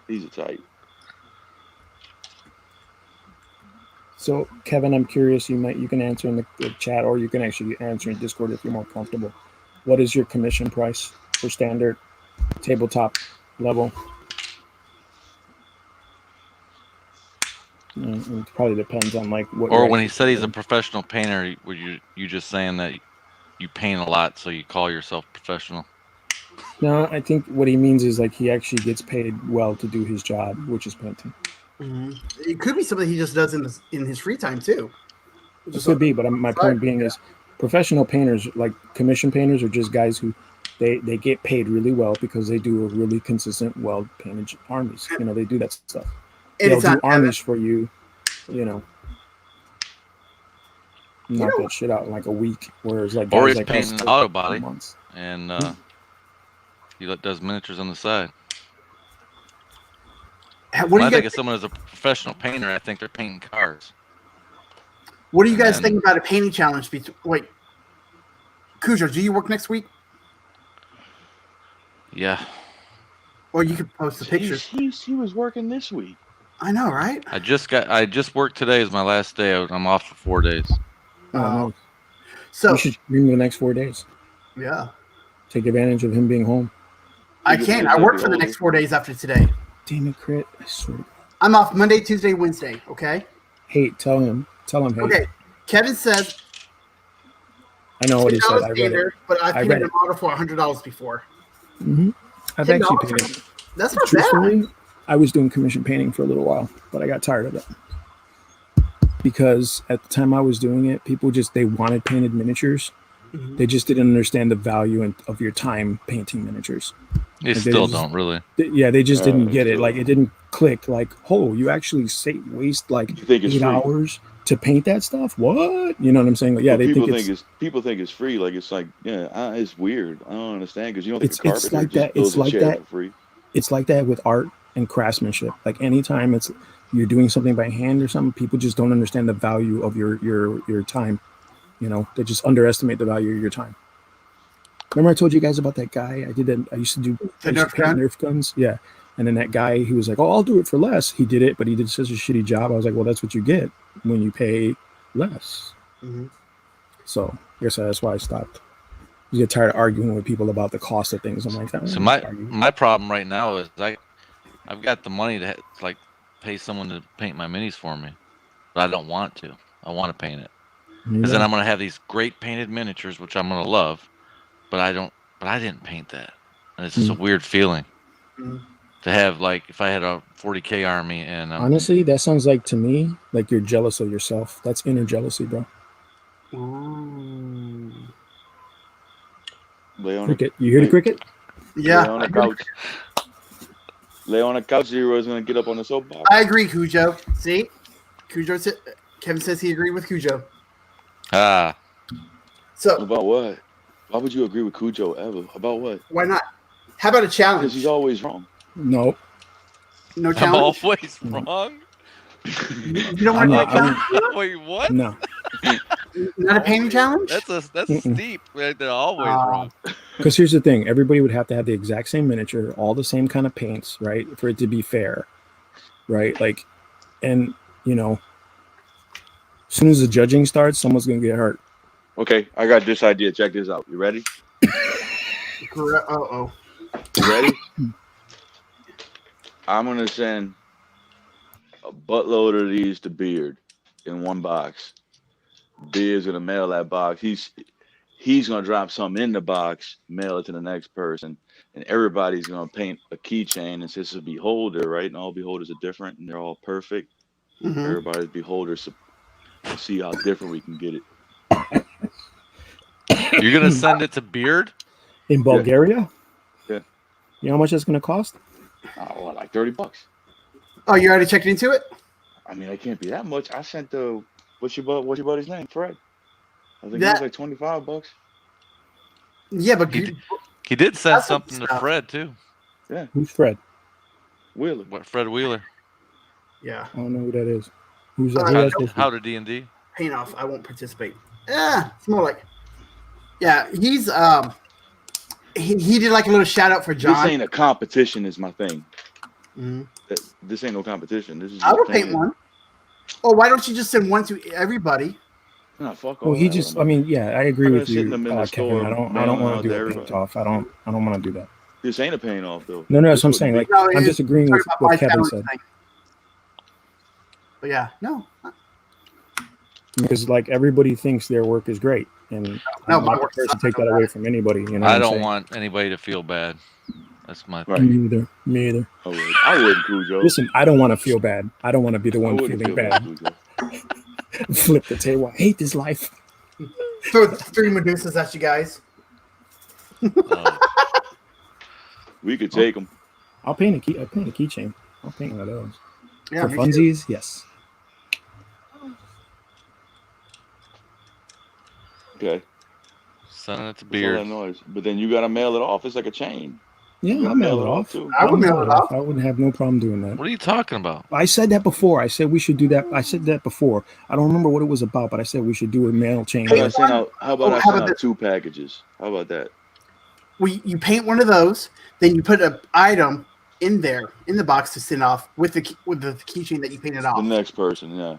These are tight. So, Kevin, I'm curious. You can answer in the chat, or you can actually answer in Discord if you're more comfortable. What is your commission price for standard tabletop level? It probably depends on like what. Or you're when he actually said he's a doing. professional painter, were you just saying that you paint a lot, so you call yourself professional? No, I think what he means is like he actually gets paid well to do his job, which is painting. Mhm. It could be something he just does in his free time too. It could be, but my point being is professional painters, like commission painters, are just guys who they get paid really well because they do a really consistent, well painted armies. You know, they do that stuff. And They'll it's do not armies for you, knock know- that shit out in like a week. Whereas like Or guys he's like painting us an take auto body. months. And he does miniatures on the side. What When do I you think guys of someone as a professional painter, I think they're painting cars. What do you guys And- think about a painting challenge? Wait, Cujo, do you work next week? Yeah, Or you could post the pictures. He was working this week. I know, right? I just worked today. Is my last day. I'm off for 4 days. Oh, no. So You should bring the next 4 days. yeah, Take advantage of him being home. I can. I work for the next 4 days after today. Damn it, crit! I swear. to God. I'm off Monday, Tuesday, Wednesday. Okay. Hate, tell him. Hey. Okay. Kevin says I know what he said. I read it. standard, but I've I painted read a it. model for $100 before. I've $10. actually painted. That's not bad. Truthfully, I was doing commission painting for a little while, but I got tired of it because at the time I was doing it, people they wanted painted miniatures. Mhm. They just didn't understand the value of your time painting miniatures. You Like, they still just- don't really. Yeah, they just didn't get it. still- Like, it didn't click. Like, oh, you actually waste like You think it's 8 free. hours to paint that stuff? What? You know what I'm saying? Like, yeah, But they people think it's people think it's free. Like it's like it's weird. I don't understand because you don't think It's- a it's carpenter like just that- builds it's a like chair that. for free. it's like that with art and craftsmanship. Like, anytime you're doing something by hand or something, people just don't understand the value of your time. You know, they just underestimate the value of your time. Remember I told you guys about that guy? I used to paint Nerf gun? Nerf guns. Yeah. And then that guy, he was like, oh, I'll do it for less. He did it, but he did such a shitty job. I was like, well, that's what you get when you pay less. Mm-hmm. So I guess that's why I stopped. You get tired of arguing with people about the cost of things. I'm like, So "Oh, my argue." my problem right now is I've got the money to like pay someone to paint my minis for me, but I don't want to. I want to paint it because then I'm gonna have these great painted miniatures, which I'm gonna love, but I don't. But I didn't paint that, and it's just a weird feeling to have. Like if I had a 40K army and Honestly, that sounds like to me like you're jealous of yourself. That's inner jealousy, bro. Ooh. Lay on a, Cricket, you hear the cricket? Yeah, lay on a couch. Lay on a couch. Zero is gonna get up on the soapbox. I agree, Cujo. See, Kevin says he agreed with Cujo. So About what? Why would you agree with Cujo ever? About what? why not? How about a Because challenge? he's always wrong. No. No I'm challenge. always wrong. You don't want I'm to not- challenge? Wait, what? No. Not a painting challenge? That's Mm-mm. steep. Right? They're always Ah. wrong. Because here's the thing, everybody would have to have the exact same miniature, all the same kind of paints, right? For it to be fair, right? Like, and you know, as soon as the judging starts, someone's gonna get hurt. Okay, I got this idea. Check this out. You ready? Uh-oh. You ready? I'm gonna send a buttload of these to Beard in one box. Beard's gonna mail that box. He's gonna drop something in the box, mail it to the next person, and everybody's gonna paint a keychain and says it's a beholder, right? And all beholders are different and they're all perfect. Mhm. Everybody's beholders to see how different we can get it. You're gonna send it to Beard? In Bulgaria? Yeah. You know how much that's gonna cost? Oh, what, like $30? Oh, you already checked into it? I mean, it can't be that much. I sent the what's your buddy's name? Fred. I think it That- was like $25. Yeah, but He did send That's some something to stuff. Fred too. Who's Fred? Wheeler. What Fred Wheeler? yeah, I don't know who that is. Who's All who right, else is- How to D&D? paint off. I won't participate. It's more like, yeah, he's he did like a little shout out for This John. ain't a competition, is my thing. Mhm. This ain't no competition. This is I just would paint painting. one. Oh, why don't you just send one to everybody? Nah, fuck all Well, he that. just I mean, yeah, I agree I'm with sitting you, them in the Kevin. store, I don't mailing want out to do to a paint everybody. off. I don't want to do that. This ain't a paint off though. No, that's This what I'm wouldn't saying. be- Like, No, I'm it's disagreeing talking with about what my Kevin challenge said. thing. But yeah, no, Because like everybody thinks their work is great, and No, I'm my not the work person to sucks. take that away from anybody. You know, I what I'm don't saying? want anybody to feel bad. That's my Right. Me either. Me either. I wouldn't, Cujo. Listen, I don't want to feel bad. I don't want to be the I one wouldn't feeling feel bad. Cujo. Flip the table. I hate this life. throw 3 Medusas at you guys. Oh, We could take them. I'll paint a key. I'll paint a keychain. I'll paint one of those. Yeah, For me too. funsies, yes. Okay. send it to What's all Beard. that noise? But then you gotta mail it off. It's like a chain. Yeah, You I'll gotta mail it off. too. I would I'll mail it off. I wouldn't have no problem doing that. What are you talking about? I said that before. I said we should do that. I said that before. I don't remember what it was about, but I said we should do a mail chain. How about I send out? How about Oh, I how send about out 2 packages? How about that? You paint one of those, then you put an item in there in the box to send off with the keychain that you painted The off. next person, yeah.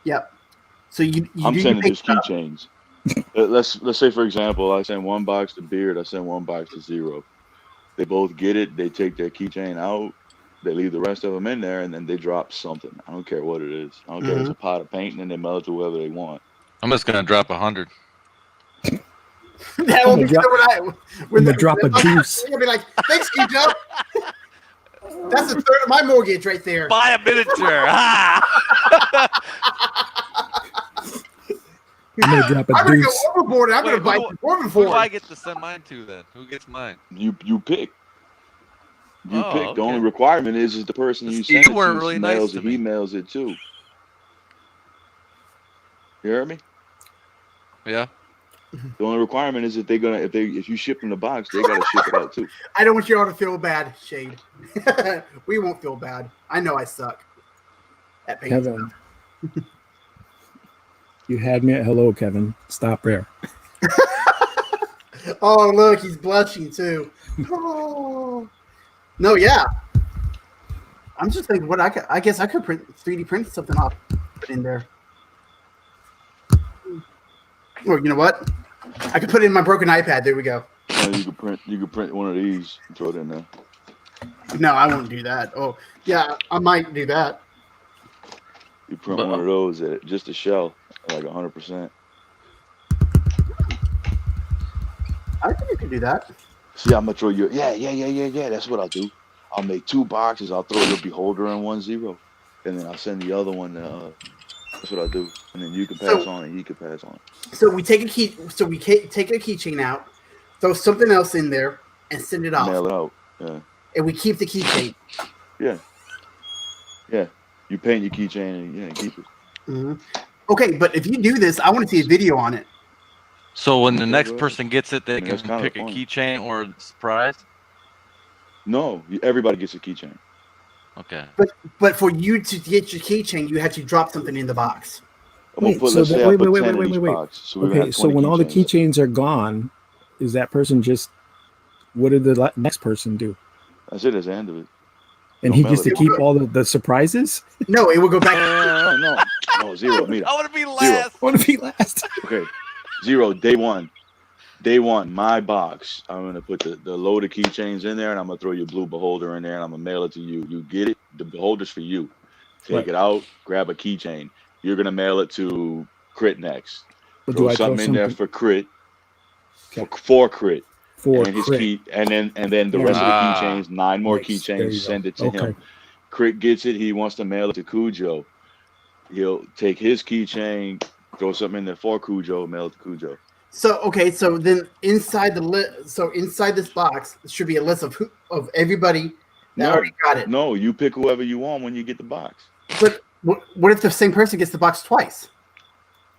Yep. So you I'm do your sending paint just stuff. keychains. Let's say for example, I send 1 box to Beard. I send 1 box to Zero. They both get it. They take their keychain out. They leave the rest of them in there, and then they drop something. I don't care what it is. I don't care if it's a pot of paint, and then they mail it to whoever they want. I'm just gonna drop 100. That will be drop- good when I'm gonna drop a deuce. You're gonna be like, thanks, Cujo. That's a third of my mortgage right there. Buy a miniature. Ah! I'm gonna drop a I'm gonna go deuce. overboard. And I'm Wait, gonna buy who the Mormon Who for do I it. get to send mine to then? Who gets mine? You pick. You Oh, pick. The only okay. requirement is the person you See, send you it weren't to really nice mails to it. He me. mails it too. You heard me? Yeah. The only requirement is that if you ship them the box, they gotta ship it out too. I don't want you all to feel bad, Shade. We won't feel bad. I know I suck at painting Kevin, you had me at hello, Kevin. Stop there. stuff. Oh, look, he's blushing too. Oh. No, yeah. I'm just thinking, I guess I could 3D print something off, put in there. Or you know what? I could put it in my broken iPad. There we go. You could print one of these and throw it in there. No, I won't do that. Oh, yeah, I might do that. You print one of those, just a shell, like 100%. I think you could do that. See, I'm gonna throw you. Yeah. That's what I'll do. I'll make 2 boxes. I'll throw your beholder in 1-0, and then I'll send the other one. That's what I'll do, and then you can pass on, and he can pass on. So we take a key. So we take a keychain out, throw something else in there, and send it off. Mail it out. Yeah. And we keep the keychain. Yeah. You paint your keychain and keep it. Mm-hmm. Okay, but if you do this, I want to see a video on it. So when the Okay, next go ahead. person gets it, they can That's kinda pick a fun. keychain or a surprise. No, everybody gets a keychain. Okay. But for you to get your keychain, you have to drop something in the box. I'm gonna Wait, put, so let's that- say I wait, put wait, 10 wait, in each wait. box. So we're gonna Okay, have so 20 when all the keychains. keychains are gone, is that person just? What did the next person do? That's it. That's the end of it. And Don't he mail gets to it. keep all the surprises? No, it will go back. No, 0. Mira. I want to be last. I want to be last. Okay, 0. Day one, my box. I'm gonna put the load of keychains in there, and I'm gonna throw your blue beholder in there, and I'm gonna mail it to you. You get it. The beholder's for you. Take Right. it out. Grab a keychain. You're gonna mail it to Crit next. But Throw do I throw something in there something for Crit. Okay. For Crit. for And his crit? key, and then the rest of the keychains, 9 more Nice. There keychains. you Send go. it to Okay. him. Crit gets it. He wants to mail it to Cujo. He'll take his keychain, throw something in there for Cujo, mail it to Cujo. So okay, so then inside inside this box should be a list of everybody that already got it. No, you pick whoever you want when you get the box. But what if the same person gets the box twice?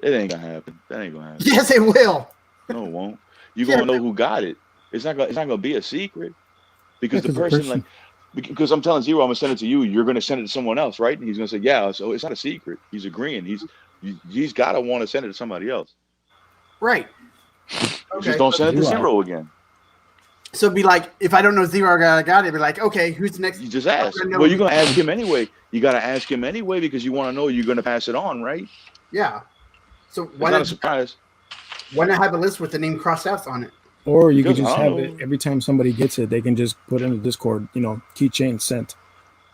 It ain't gonna happen. That ain't gonna happen. Yes, it will. No, it won't. You Yeah, gonna know who got it. It's not gonna be a secret because Yeah, the 'cause the person person- because I'm telling Zero, I'm gonna send it to you. You're gonna send it to someone else, right? And he's gonna say, yeah. So it's not a secret. He's agreeing. He's gotta want to send it to somebody else. Right. Just don't send it to Zero. Zero again. So it'd be like, if I don't know Zero got it, it'd be like, okay, who's the next? You just ask. I know Well, who- you're gonna ask him anyway. You gotta ask him anyway because you want to know you're gonna pass it on, right? Yeah. So It's why not a not surprise. have a list with the name crossed out on it? Or you could Because just I have don't it know. every time somebody gets it, they can just put in the Discord, keychain sent.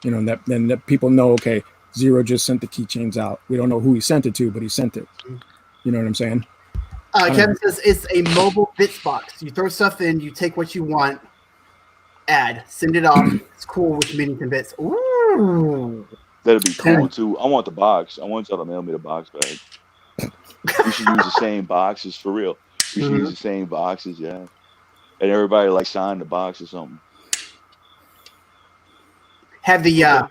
Then that people know, okay, Zero just sent the keychains out. We don't know who he sent it to, but he sent it. You know what I'm saying? Kevin says it's a mobile bits box. You throw stuff in, you take what you want, add, send it off. It's cool with minis and bits. Ooh. That'd be cool Cool. too. I want the box. I want y'all to mail me the box back. We should use the same boxes for real. We should use the same boxes, yeah. And everybody like sign the box or something. Have the I'm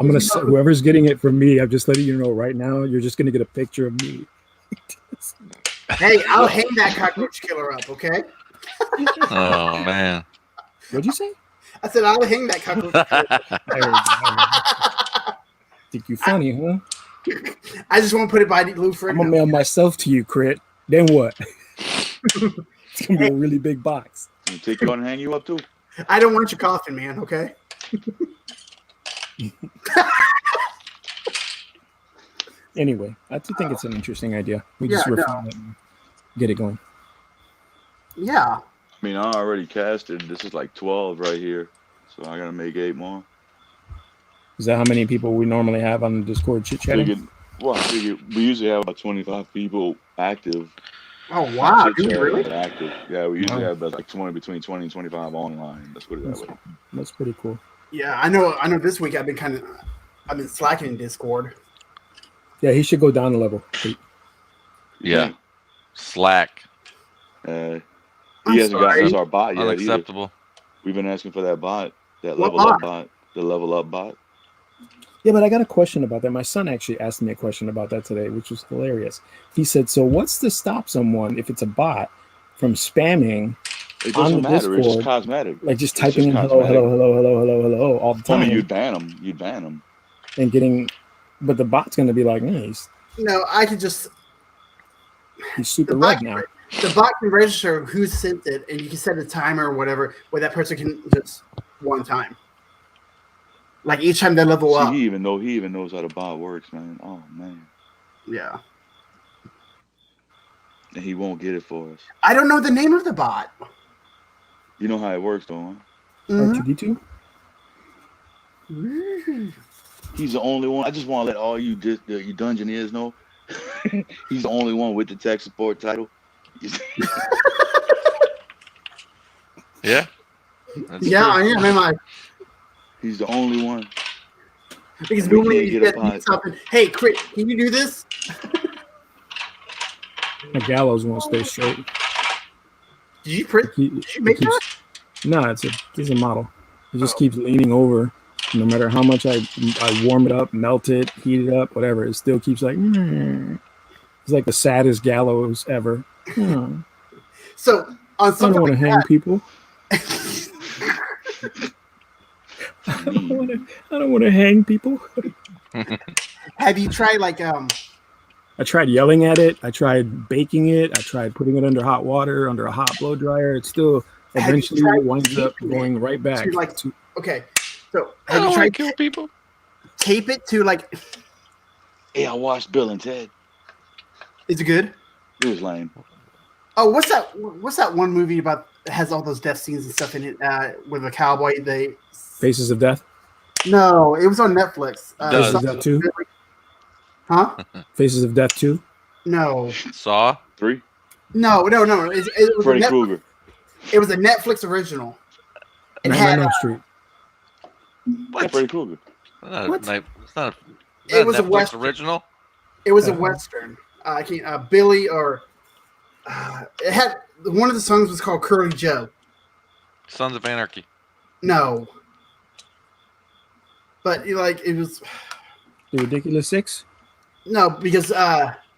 gonna whoever's getting it from me, I'm just letting you know right now, you're just gonna get a picture of me. Hey, I'll hang that cockroach killer up, okay? Oh man. What'd you say? I said I'll hang that cockroach killer up. There we go. Think you funny, huh? I just want to put it by Lou I'm gonna mail myself to you, Crit. Then what? It's gonna be a really big box. Can you take you on and hang you up too? I don't want your coffin, man, okay? Anyway, I do think it's an interesting idea. We just Yeah, refine it and get it going. Yeah. I mean, I already casted. This is like 12 right here. So I gotta make 8 more. Is that how many people we normally have on the Discord chit chatting? I figured we usually have about 25 people active. Oh wow, dude, Chit-chatting really? and active. Yeah, we usually Wow. have about like between 20 and 25 online. Let's put it that way. That's pretty cool. Yeah, I know this week I've been slacking in Discord. Yeah, he should go down a level. Yeah. Slack. I'm He hasn't gotten sorry. us our bot yet either. Unacceptable. We've been asking for that bot, that What level up bot? bot, the level up bot. Yeah, but I got a question about that. My son actually asked me a question about that today, which was hilarious. He said, "So what's to stop someone if it's a bot from spamming It on doesn't the matter. It's just Discord, cosmetic. like just It's typing just in hello, cosmetic. hello, hello, hello, hello, hello all the I mean, time you'd ban them. You'd ban them. and getting, but the bot's going to be like, No, I could just he's super the bot. red now." The bot can register who sent it, and you can set a timer or whatever where that person can just one time. Like each time they level See, up. he even knows how the bot works, man. Oh man, Yeah. and he won't get it for us. I don't know the name of the bot. You know how it works, though. Huh? R2D2? He's the only one. I just want to let all you you dungeoneers know. He's the only one with the tech support title. Yeah. That's Yeah, true. I am. Am I? He's the only one. Because We normally can't you get a get bot. something. Hey, Crit, can you do this? The gallows won't stay straight. Did you print? He, Did you make that? no, it's a model. It just keeps leaning over. No matter how much I warm it up, melt it, heat it up, whatever, it still keeps like. It's like the saddest gallows ever. So on I don't something want to like hang people. I I don't want to hang people. have you tried like I tried yelling at it. I tried baking it. I tried putting it under hot water, under a hot blow dryer. It still Have you eventually tried winds up taping going it right back. to like okay? So I have don't you want to tried kill people. tape it to like? Hey, I watched Bill and Ted. Is it good? It was lame. Oh, what's that? What's that one movie about that has all those death scenes and stuff in it with a cowboy? Faces of Death. No, it was on Netflix. Faces of Does. Death 2. Huh? Faces of Death 2. No, Saw. 3. no. It was Freddy Krueger. It was a Netflix original. It Nightmare had on Elm Street. Yeah, What? Freddy Krueger. What? It's not It a was a Netflix Western. original. It was a Western. I can't. Billy or it had one of the songs was called Curly Joe. Sons of Anarchy. No, but like it was The Ridiculous Six. no because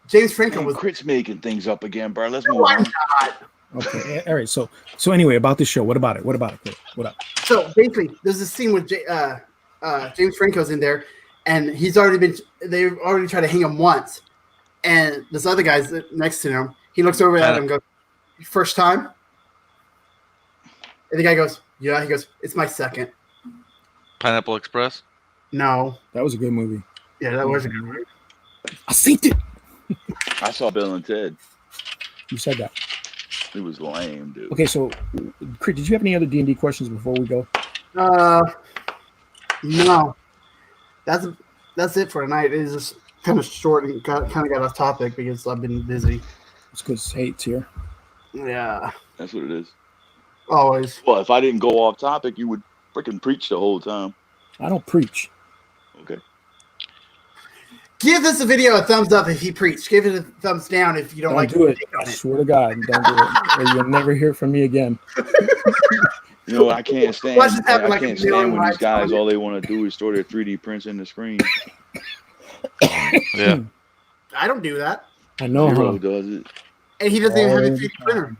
James Franco Man, was. Crit's making things up again, bro. Let's No, move I'm on. not. Okay. All right. So anyway, about this show. What about it? What about it? What up? So basically, there's a scene with James Franco's in there, and he's already been. They've already tried to hang him once, and this other guy's next to him. He looks over at him, and goes, "First time." And the guy goes, "Yeah." He goes, "It's my second." Pineapple Express. No. That was a good movie. Yeah, that was a good movie. I synced it. I saw Bill and Ted. You said that. It was lame, dude. Okay. So, Crit, did you have any other D&D questions before we go? No. That's it for tonight. It's just kind of short and kind of got off topic because I've been busy. It's because hate's here. Yeah, That's what it is. always. Well, if I didn't go off topic, you would freaking preach the whole time. I don't preach. Okay. Give this video a thumbs up if he preached. Give it a thumbs down if you don't Don't like do it. take on I swear to God, don't do it. Or you'll never hear from me again. You know, I can't stand. Watch this happen I like can't a million stand when these lives guys on it. all they want to do is store their 3D prints in the screen. Yeah. I don't do that, I know Hero how. does it. and he doesn't even have a All 3D the printer.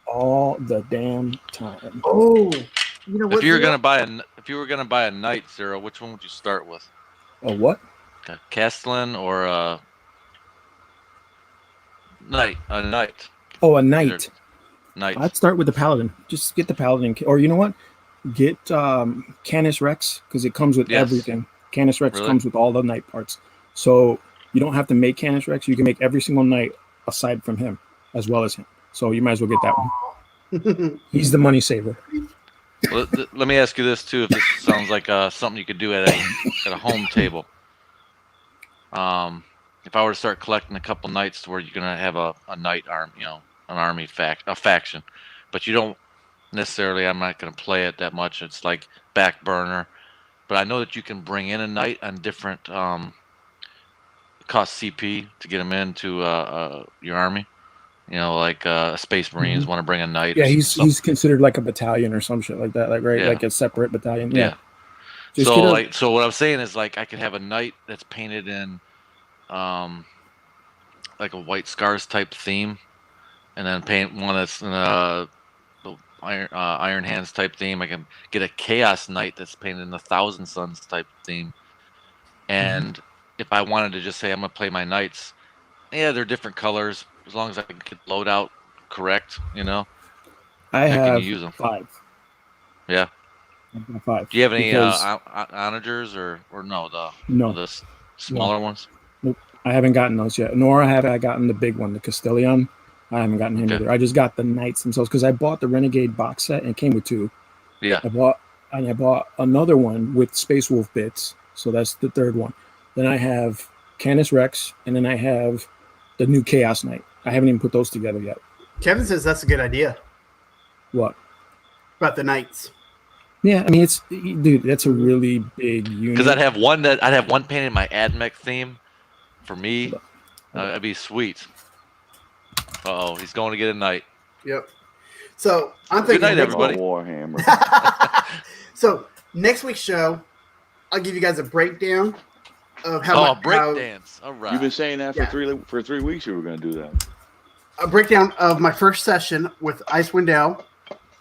All the damn time. Oh, you know what? If you were Zero? gonna buy a knight, Zero, which one would you start with? A what? A Castellan or a knight? A knight. Oh, a knight. Knight. I'd start with the paladin. Just get the paladin, or you know what? Get Canis Rex because it comes with Yes. everything. Canis Rex Really? comes with all the knight parts, so you don't have to make Canis Rex. You can make every single knight aside from him, as well as him. So you might as well get that one. He's the money saver. Well, let me ask you this too. If this sounds like something you could do at a home table. If I were to start collecting a couple knights to where you're gonna have a knight arm, an army faction, but you don't necessarily. I'm not gonna play it that much. It's like back burner, but I know that you can bring in a knight on different cost CP to get them into your army. like Space Marines want to bring a knight. Yeah, or he's considered like a battalion or some shit like that, like right, Yeah. like a separate battalion. Yeah. Yeah. Just So what I'm saying is like I could have a knight that's painted in like a White Scars type theme, and then paint one that's in the Iron Hands type theme. I can get a Chaos Knight that's painted in the Thousand Suns type theme. And if I wanted to just say I'm gonna play my knights, yeah, they're different colors as long as I can get loadout correct. I can have use them. 5. Yeah. I've got 5. Do you have any because- onagers or no No. the smaller ones? Nope. I haven't gotten those yet. Nor have I gotten the big one, the Castellion. I haven't gotten him either. I just got the knights themselves because I bought the Renegade box set and it came with 2. Yeah. I bought another one with Space Wolf bits, so that's the 3rd one. Then I have Canis Rex, and then I have the new Chaos Knight. I haven't even put those together yet. Kevin says that's a good idea What? about the knights. Yeah, I mean dude, that's a really big unit. Because I'd have one painted in my AdMech theme for me. That'd be sweet. Uh-oh, he's going to get a knight. Yep. So I'm thinking. Good night, everybody. Warhammer. So next week's show, I'll give you guys a breakdown of how. Breakdance. All right. You've been saying that for 3 weeks. You were going to do that. A breakdown of my first session with Icewind Dale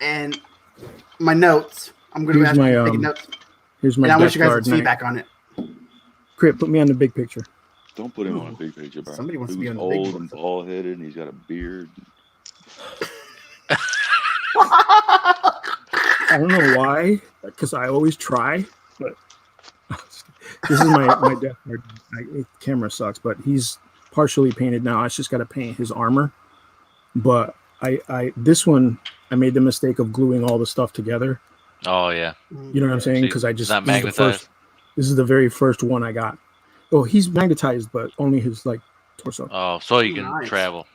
and my notes. I'm going to ask you to take notes. Here's my. And I want you guys' Guard feedback on it. Crit, put me on the big picture. Don't put him on a big picture, bro. Somebody wants to Dude's be on the big old one. and bald headed, and he's got a beard. I don't know why, because I always try, but this is my death guard. The camera sucks, but he's partially painted now. I just got to paint his armor. But this one, I made the mistake of gluing all the stuff together. Oh yeah. You know what I'm saying? Because I It's just not magnetized. this is the very first one I got. Oh, he's magnetized, but only his torso. Oh, so you can Nice. travel.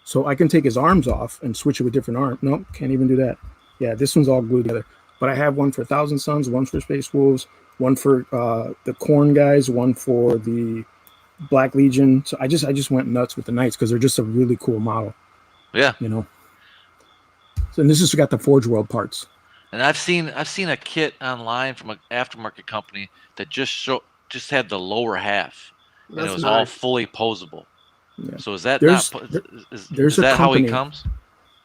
So I can take his arms off and switch it with different arms. Nope, can't even do that. Yeah, this one's all glued together. But I have one for Thousand Suns, one for Space Wolves, one for the Corn guys, one for the Black Legion. So I just went nuts with the Knights because they're just a really cool model. Yeah. So and this has got the Forge World parts. And I've seen a kit online from an aftermarket company that just had the lower half, and it was all fully posable. Yeah. So is that There's is a that how he company- comes?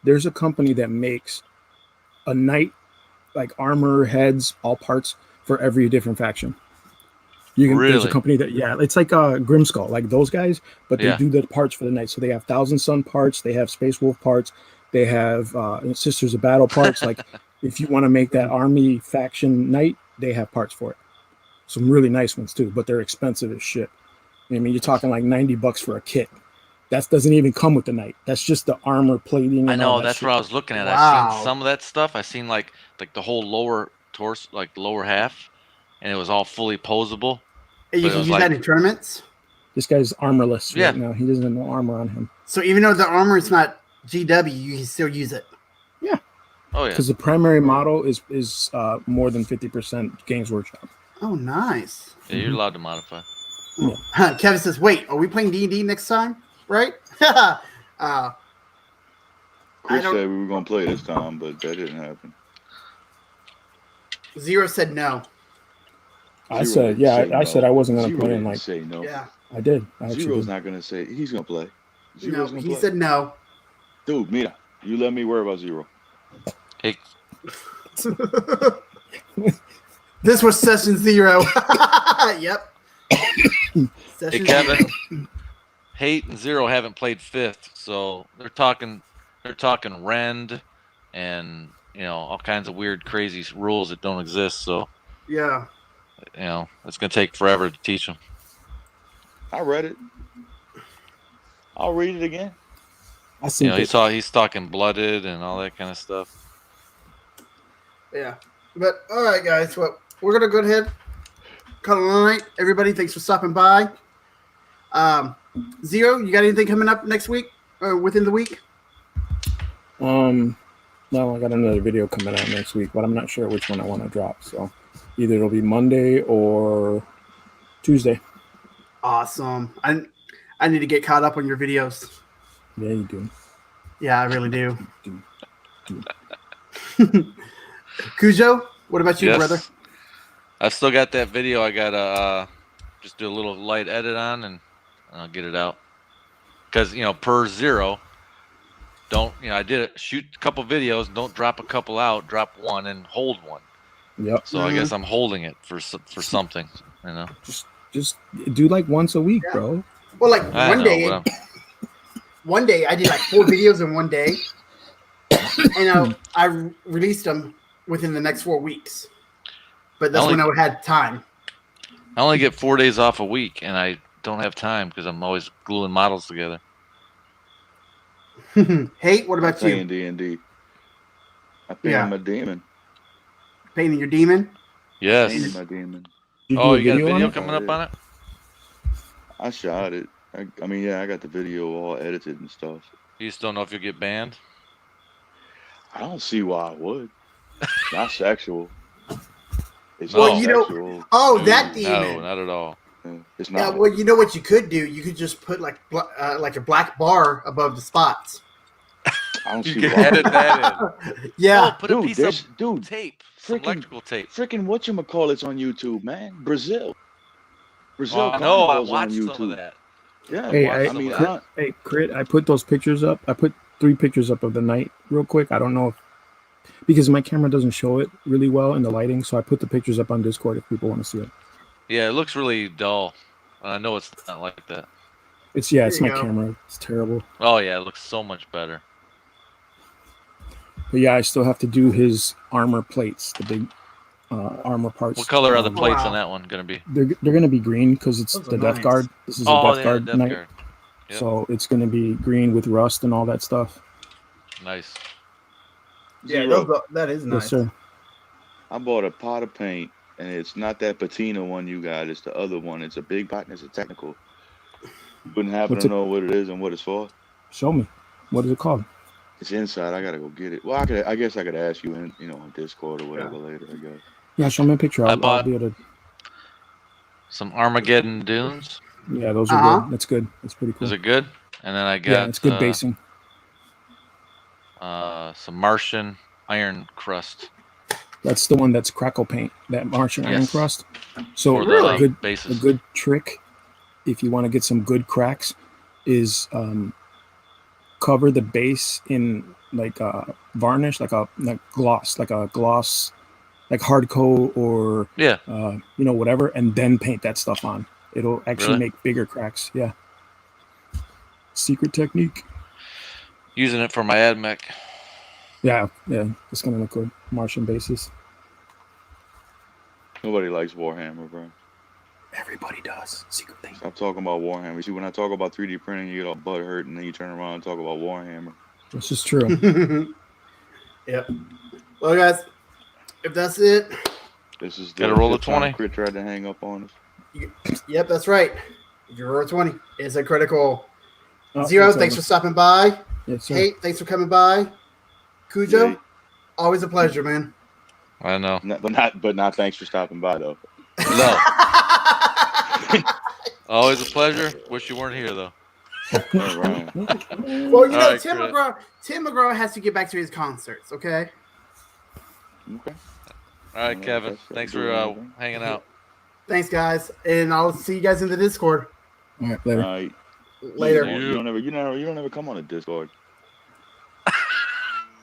There's a company that makes a Knight, like armor, heads, all parts for every different faction. There's a Really? company that, it's like Grimskull, like those guys, but they do the parts for the Knights. So they have Thousand Sun parts, they have Space Wolf parts, they have Sisters of Battle parts. Like if you want to make that army faction Knight, they have parts for it. Some really nice ones too, but they're expensive as shit. I mean, you're talking like $90 for a kit. That doesn't even come with the Knight. That's just the armor plating. I know, that's what I was looking at. I've seen some of that stuff. I seen like the whole lower torso, like the lower half, and it was all fully posable. And you can use that in tournaments. This guy's armorless Yeah. right now. He doesn't have no armor on him. So even though the armor is not GW, you can still use it. Yeah. Oh yeah. Because the primary model is more than 50% Games Workshop. Oh, nice. Yeah, you're allowed to modify. Huh, Kevin says, "Wait, are we playing D&D next time? Right?" Chris I said don't- we were going to play this time, but that didn't happen. Zero said no. I Zero said, didn't say I no. said I wasn't going to Zero play in didn't like. say no. Yeah. I did. I actually Zero's did. not going to say he's going to play. No, Zero's gonna he play. said no. Dude, Mira, you let me worry about Zero. Hey, This was session 0. Yep. hey, Session Kevin. Hate and Zero haven't played 5th, so they're talking rend and all kinds of weird, crazy rules that don't exist. So Yeah. it's gonna take forever to teach them. I read it. I'll read it again. I see. He's talking blooded and all that kind of stuff. Yeah. But all right, guys. Well, we're gonna go ahead, call it a night. Everybody, thanks for stopping by. Zero, you got anything coming up next week or within the week? No, I got another video coming out next week, but I'm not sure which one I want to drop. So either it'll be Monday or Tuesday. Awesome. I need to get caught up on your videos. Yeah, you do. Yeah, I really do. Cujo, what about you, brother? I've still got that video. I gotta just do a little light edit on, and I'll get it out. Because per zero, don't I did it. Shoot a couple videos. Don't drop a couple out. Drop one and hold one. Yep. So I guess I'm holding it for something. Just do like once a week, bro. Well, like I one day I did like 4 videos in one day, and I released them within the next 4 weeks. But that's when I had time. I only get 4 days off a week, and I don't have time because I'm always gluing models together. Hey, what about you? Playing D&D. I painted my demon. Painting your demon? Yes. Painted my demon. You got a video coming up on it? I shot it. I mean, yeah, I got the video all edited and stuff. You just don't know if you'll get banned? I don't see why I would. It's not sexual. It's well, not you sexual. know, that demon. No, not at all. It's not. Yeah, well, you know what you could do? You could just put like a black bar above the spots. I don't You see can why. edit that in. Yeah. Oh, put a piece of tape, some freaking- electrical tape. Freaking whatchamacallit's on YouTube, man. Brazil. Brazil I know. I Carnival's on watched YouTube. some of that. Yeah, Hey, I Crit, I put those pictures up. I put 3 pictures up of the night real quick. I don't know if because my camera doesn't show it really well in the lighting, so I put the pictures up on Discord if people want to see it. Yeah, it looks really dull. I know it's not like that. It's There my you go. camera. It's terrible. Oh yeah, it looks so much better. But yeah, I still have to do his armor plates, the big armor parts. What color are the plates wow. on that one gonna be? They're gonna be green because it's Those are the Death nice. Guard. This is a Oh, Death yeah, Guard Death night, Guard. Yep. so it's gonna be green with rust and all that stuff. Nice. Yeah, Zero. that is nice. Yes, sir. I bought a pot of paint, and it's not that patina one you got. It's the other one. It's a big pot, and it's a technical. You wouldn't happen What's to it? know what it is and what it's for? Show me. What is it called? It's inside. I gotta go get it. Well, I guess I could ask you in, on Discord or whatever later. I guess. Yeah, show me a picture. I'll be able to. Some Armageddon dunes. Yeah, those are good. That's good. That's pretty cool. Is it good? And then I got Yeah, it's good basing. some Martian iron crust. That's the one that's crackle paint. That Martian iron Yes. crust. So For the a good bases. a good trick, if you want to get some good cracks, is cover the base in like varnish, like gloss, like hard coat or whatever, and then paint that stuff on. It'll actually make bigger cracks. Yeah. Secret technique. Using it for my AdMech. Yeah, it's gonna look good. Martian bases. Nobody likes Warhammer, bro. Everybody does. Secret thing. Stop talking about Warhammer. You see, when I talk about 3D printing, you get all butt hurt, and then you turn around and talk about Warhammer. This is true. Yep. Well, guys, if that's it, This is Gotta roll a fifth time 20. Crit tried to hang up on us. yep, that's right. Your roll 20 is a critical. Oh, Zero, that's thanks over. for stopping by. Yes, sir. Hey, thanks for coming by. Cujo, Yeah. always a pleasure, man. I know. But not thanks for stopping by though. No. Always a pleasure. Wish you weren't here though. Yeah, right. Well, you know, right, Tim Crit. McGraw has to get back to his concerts, okay? Okay. All right, Kevin. Thanks for hanging out. Thanks, guys, and I'll see you guys in the Discord All right, later. All right. later. Yeah. You don't ever come on the Discord.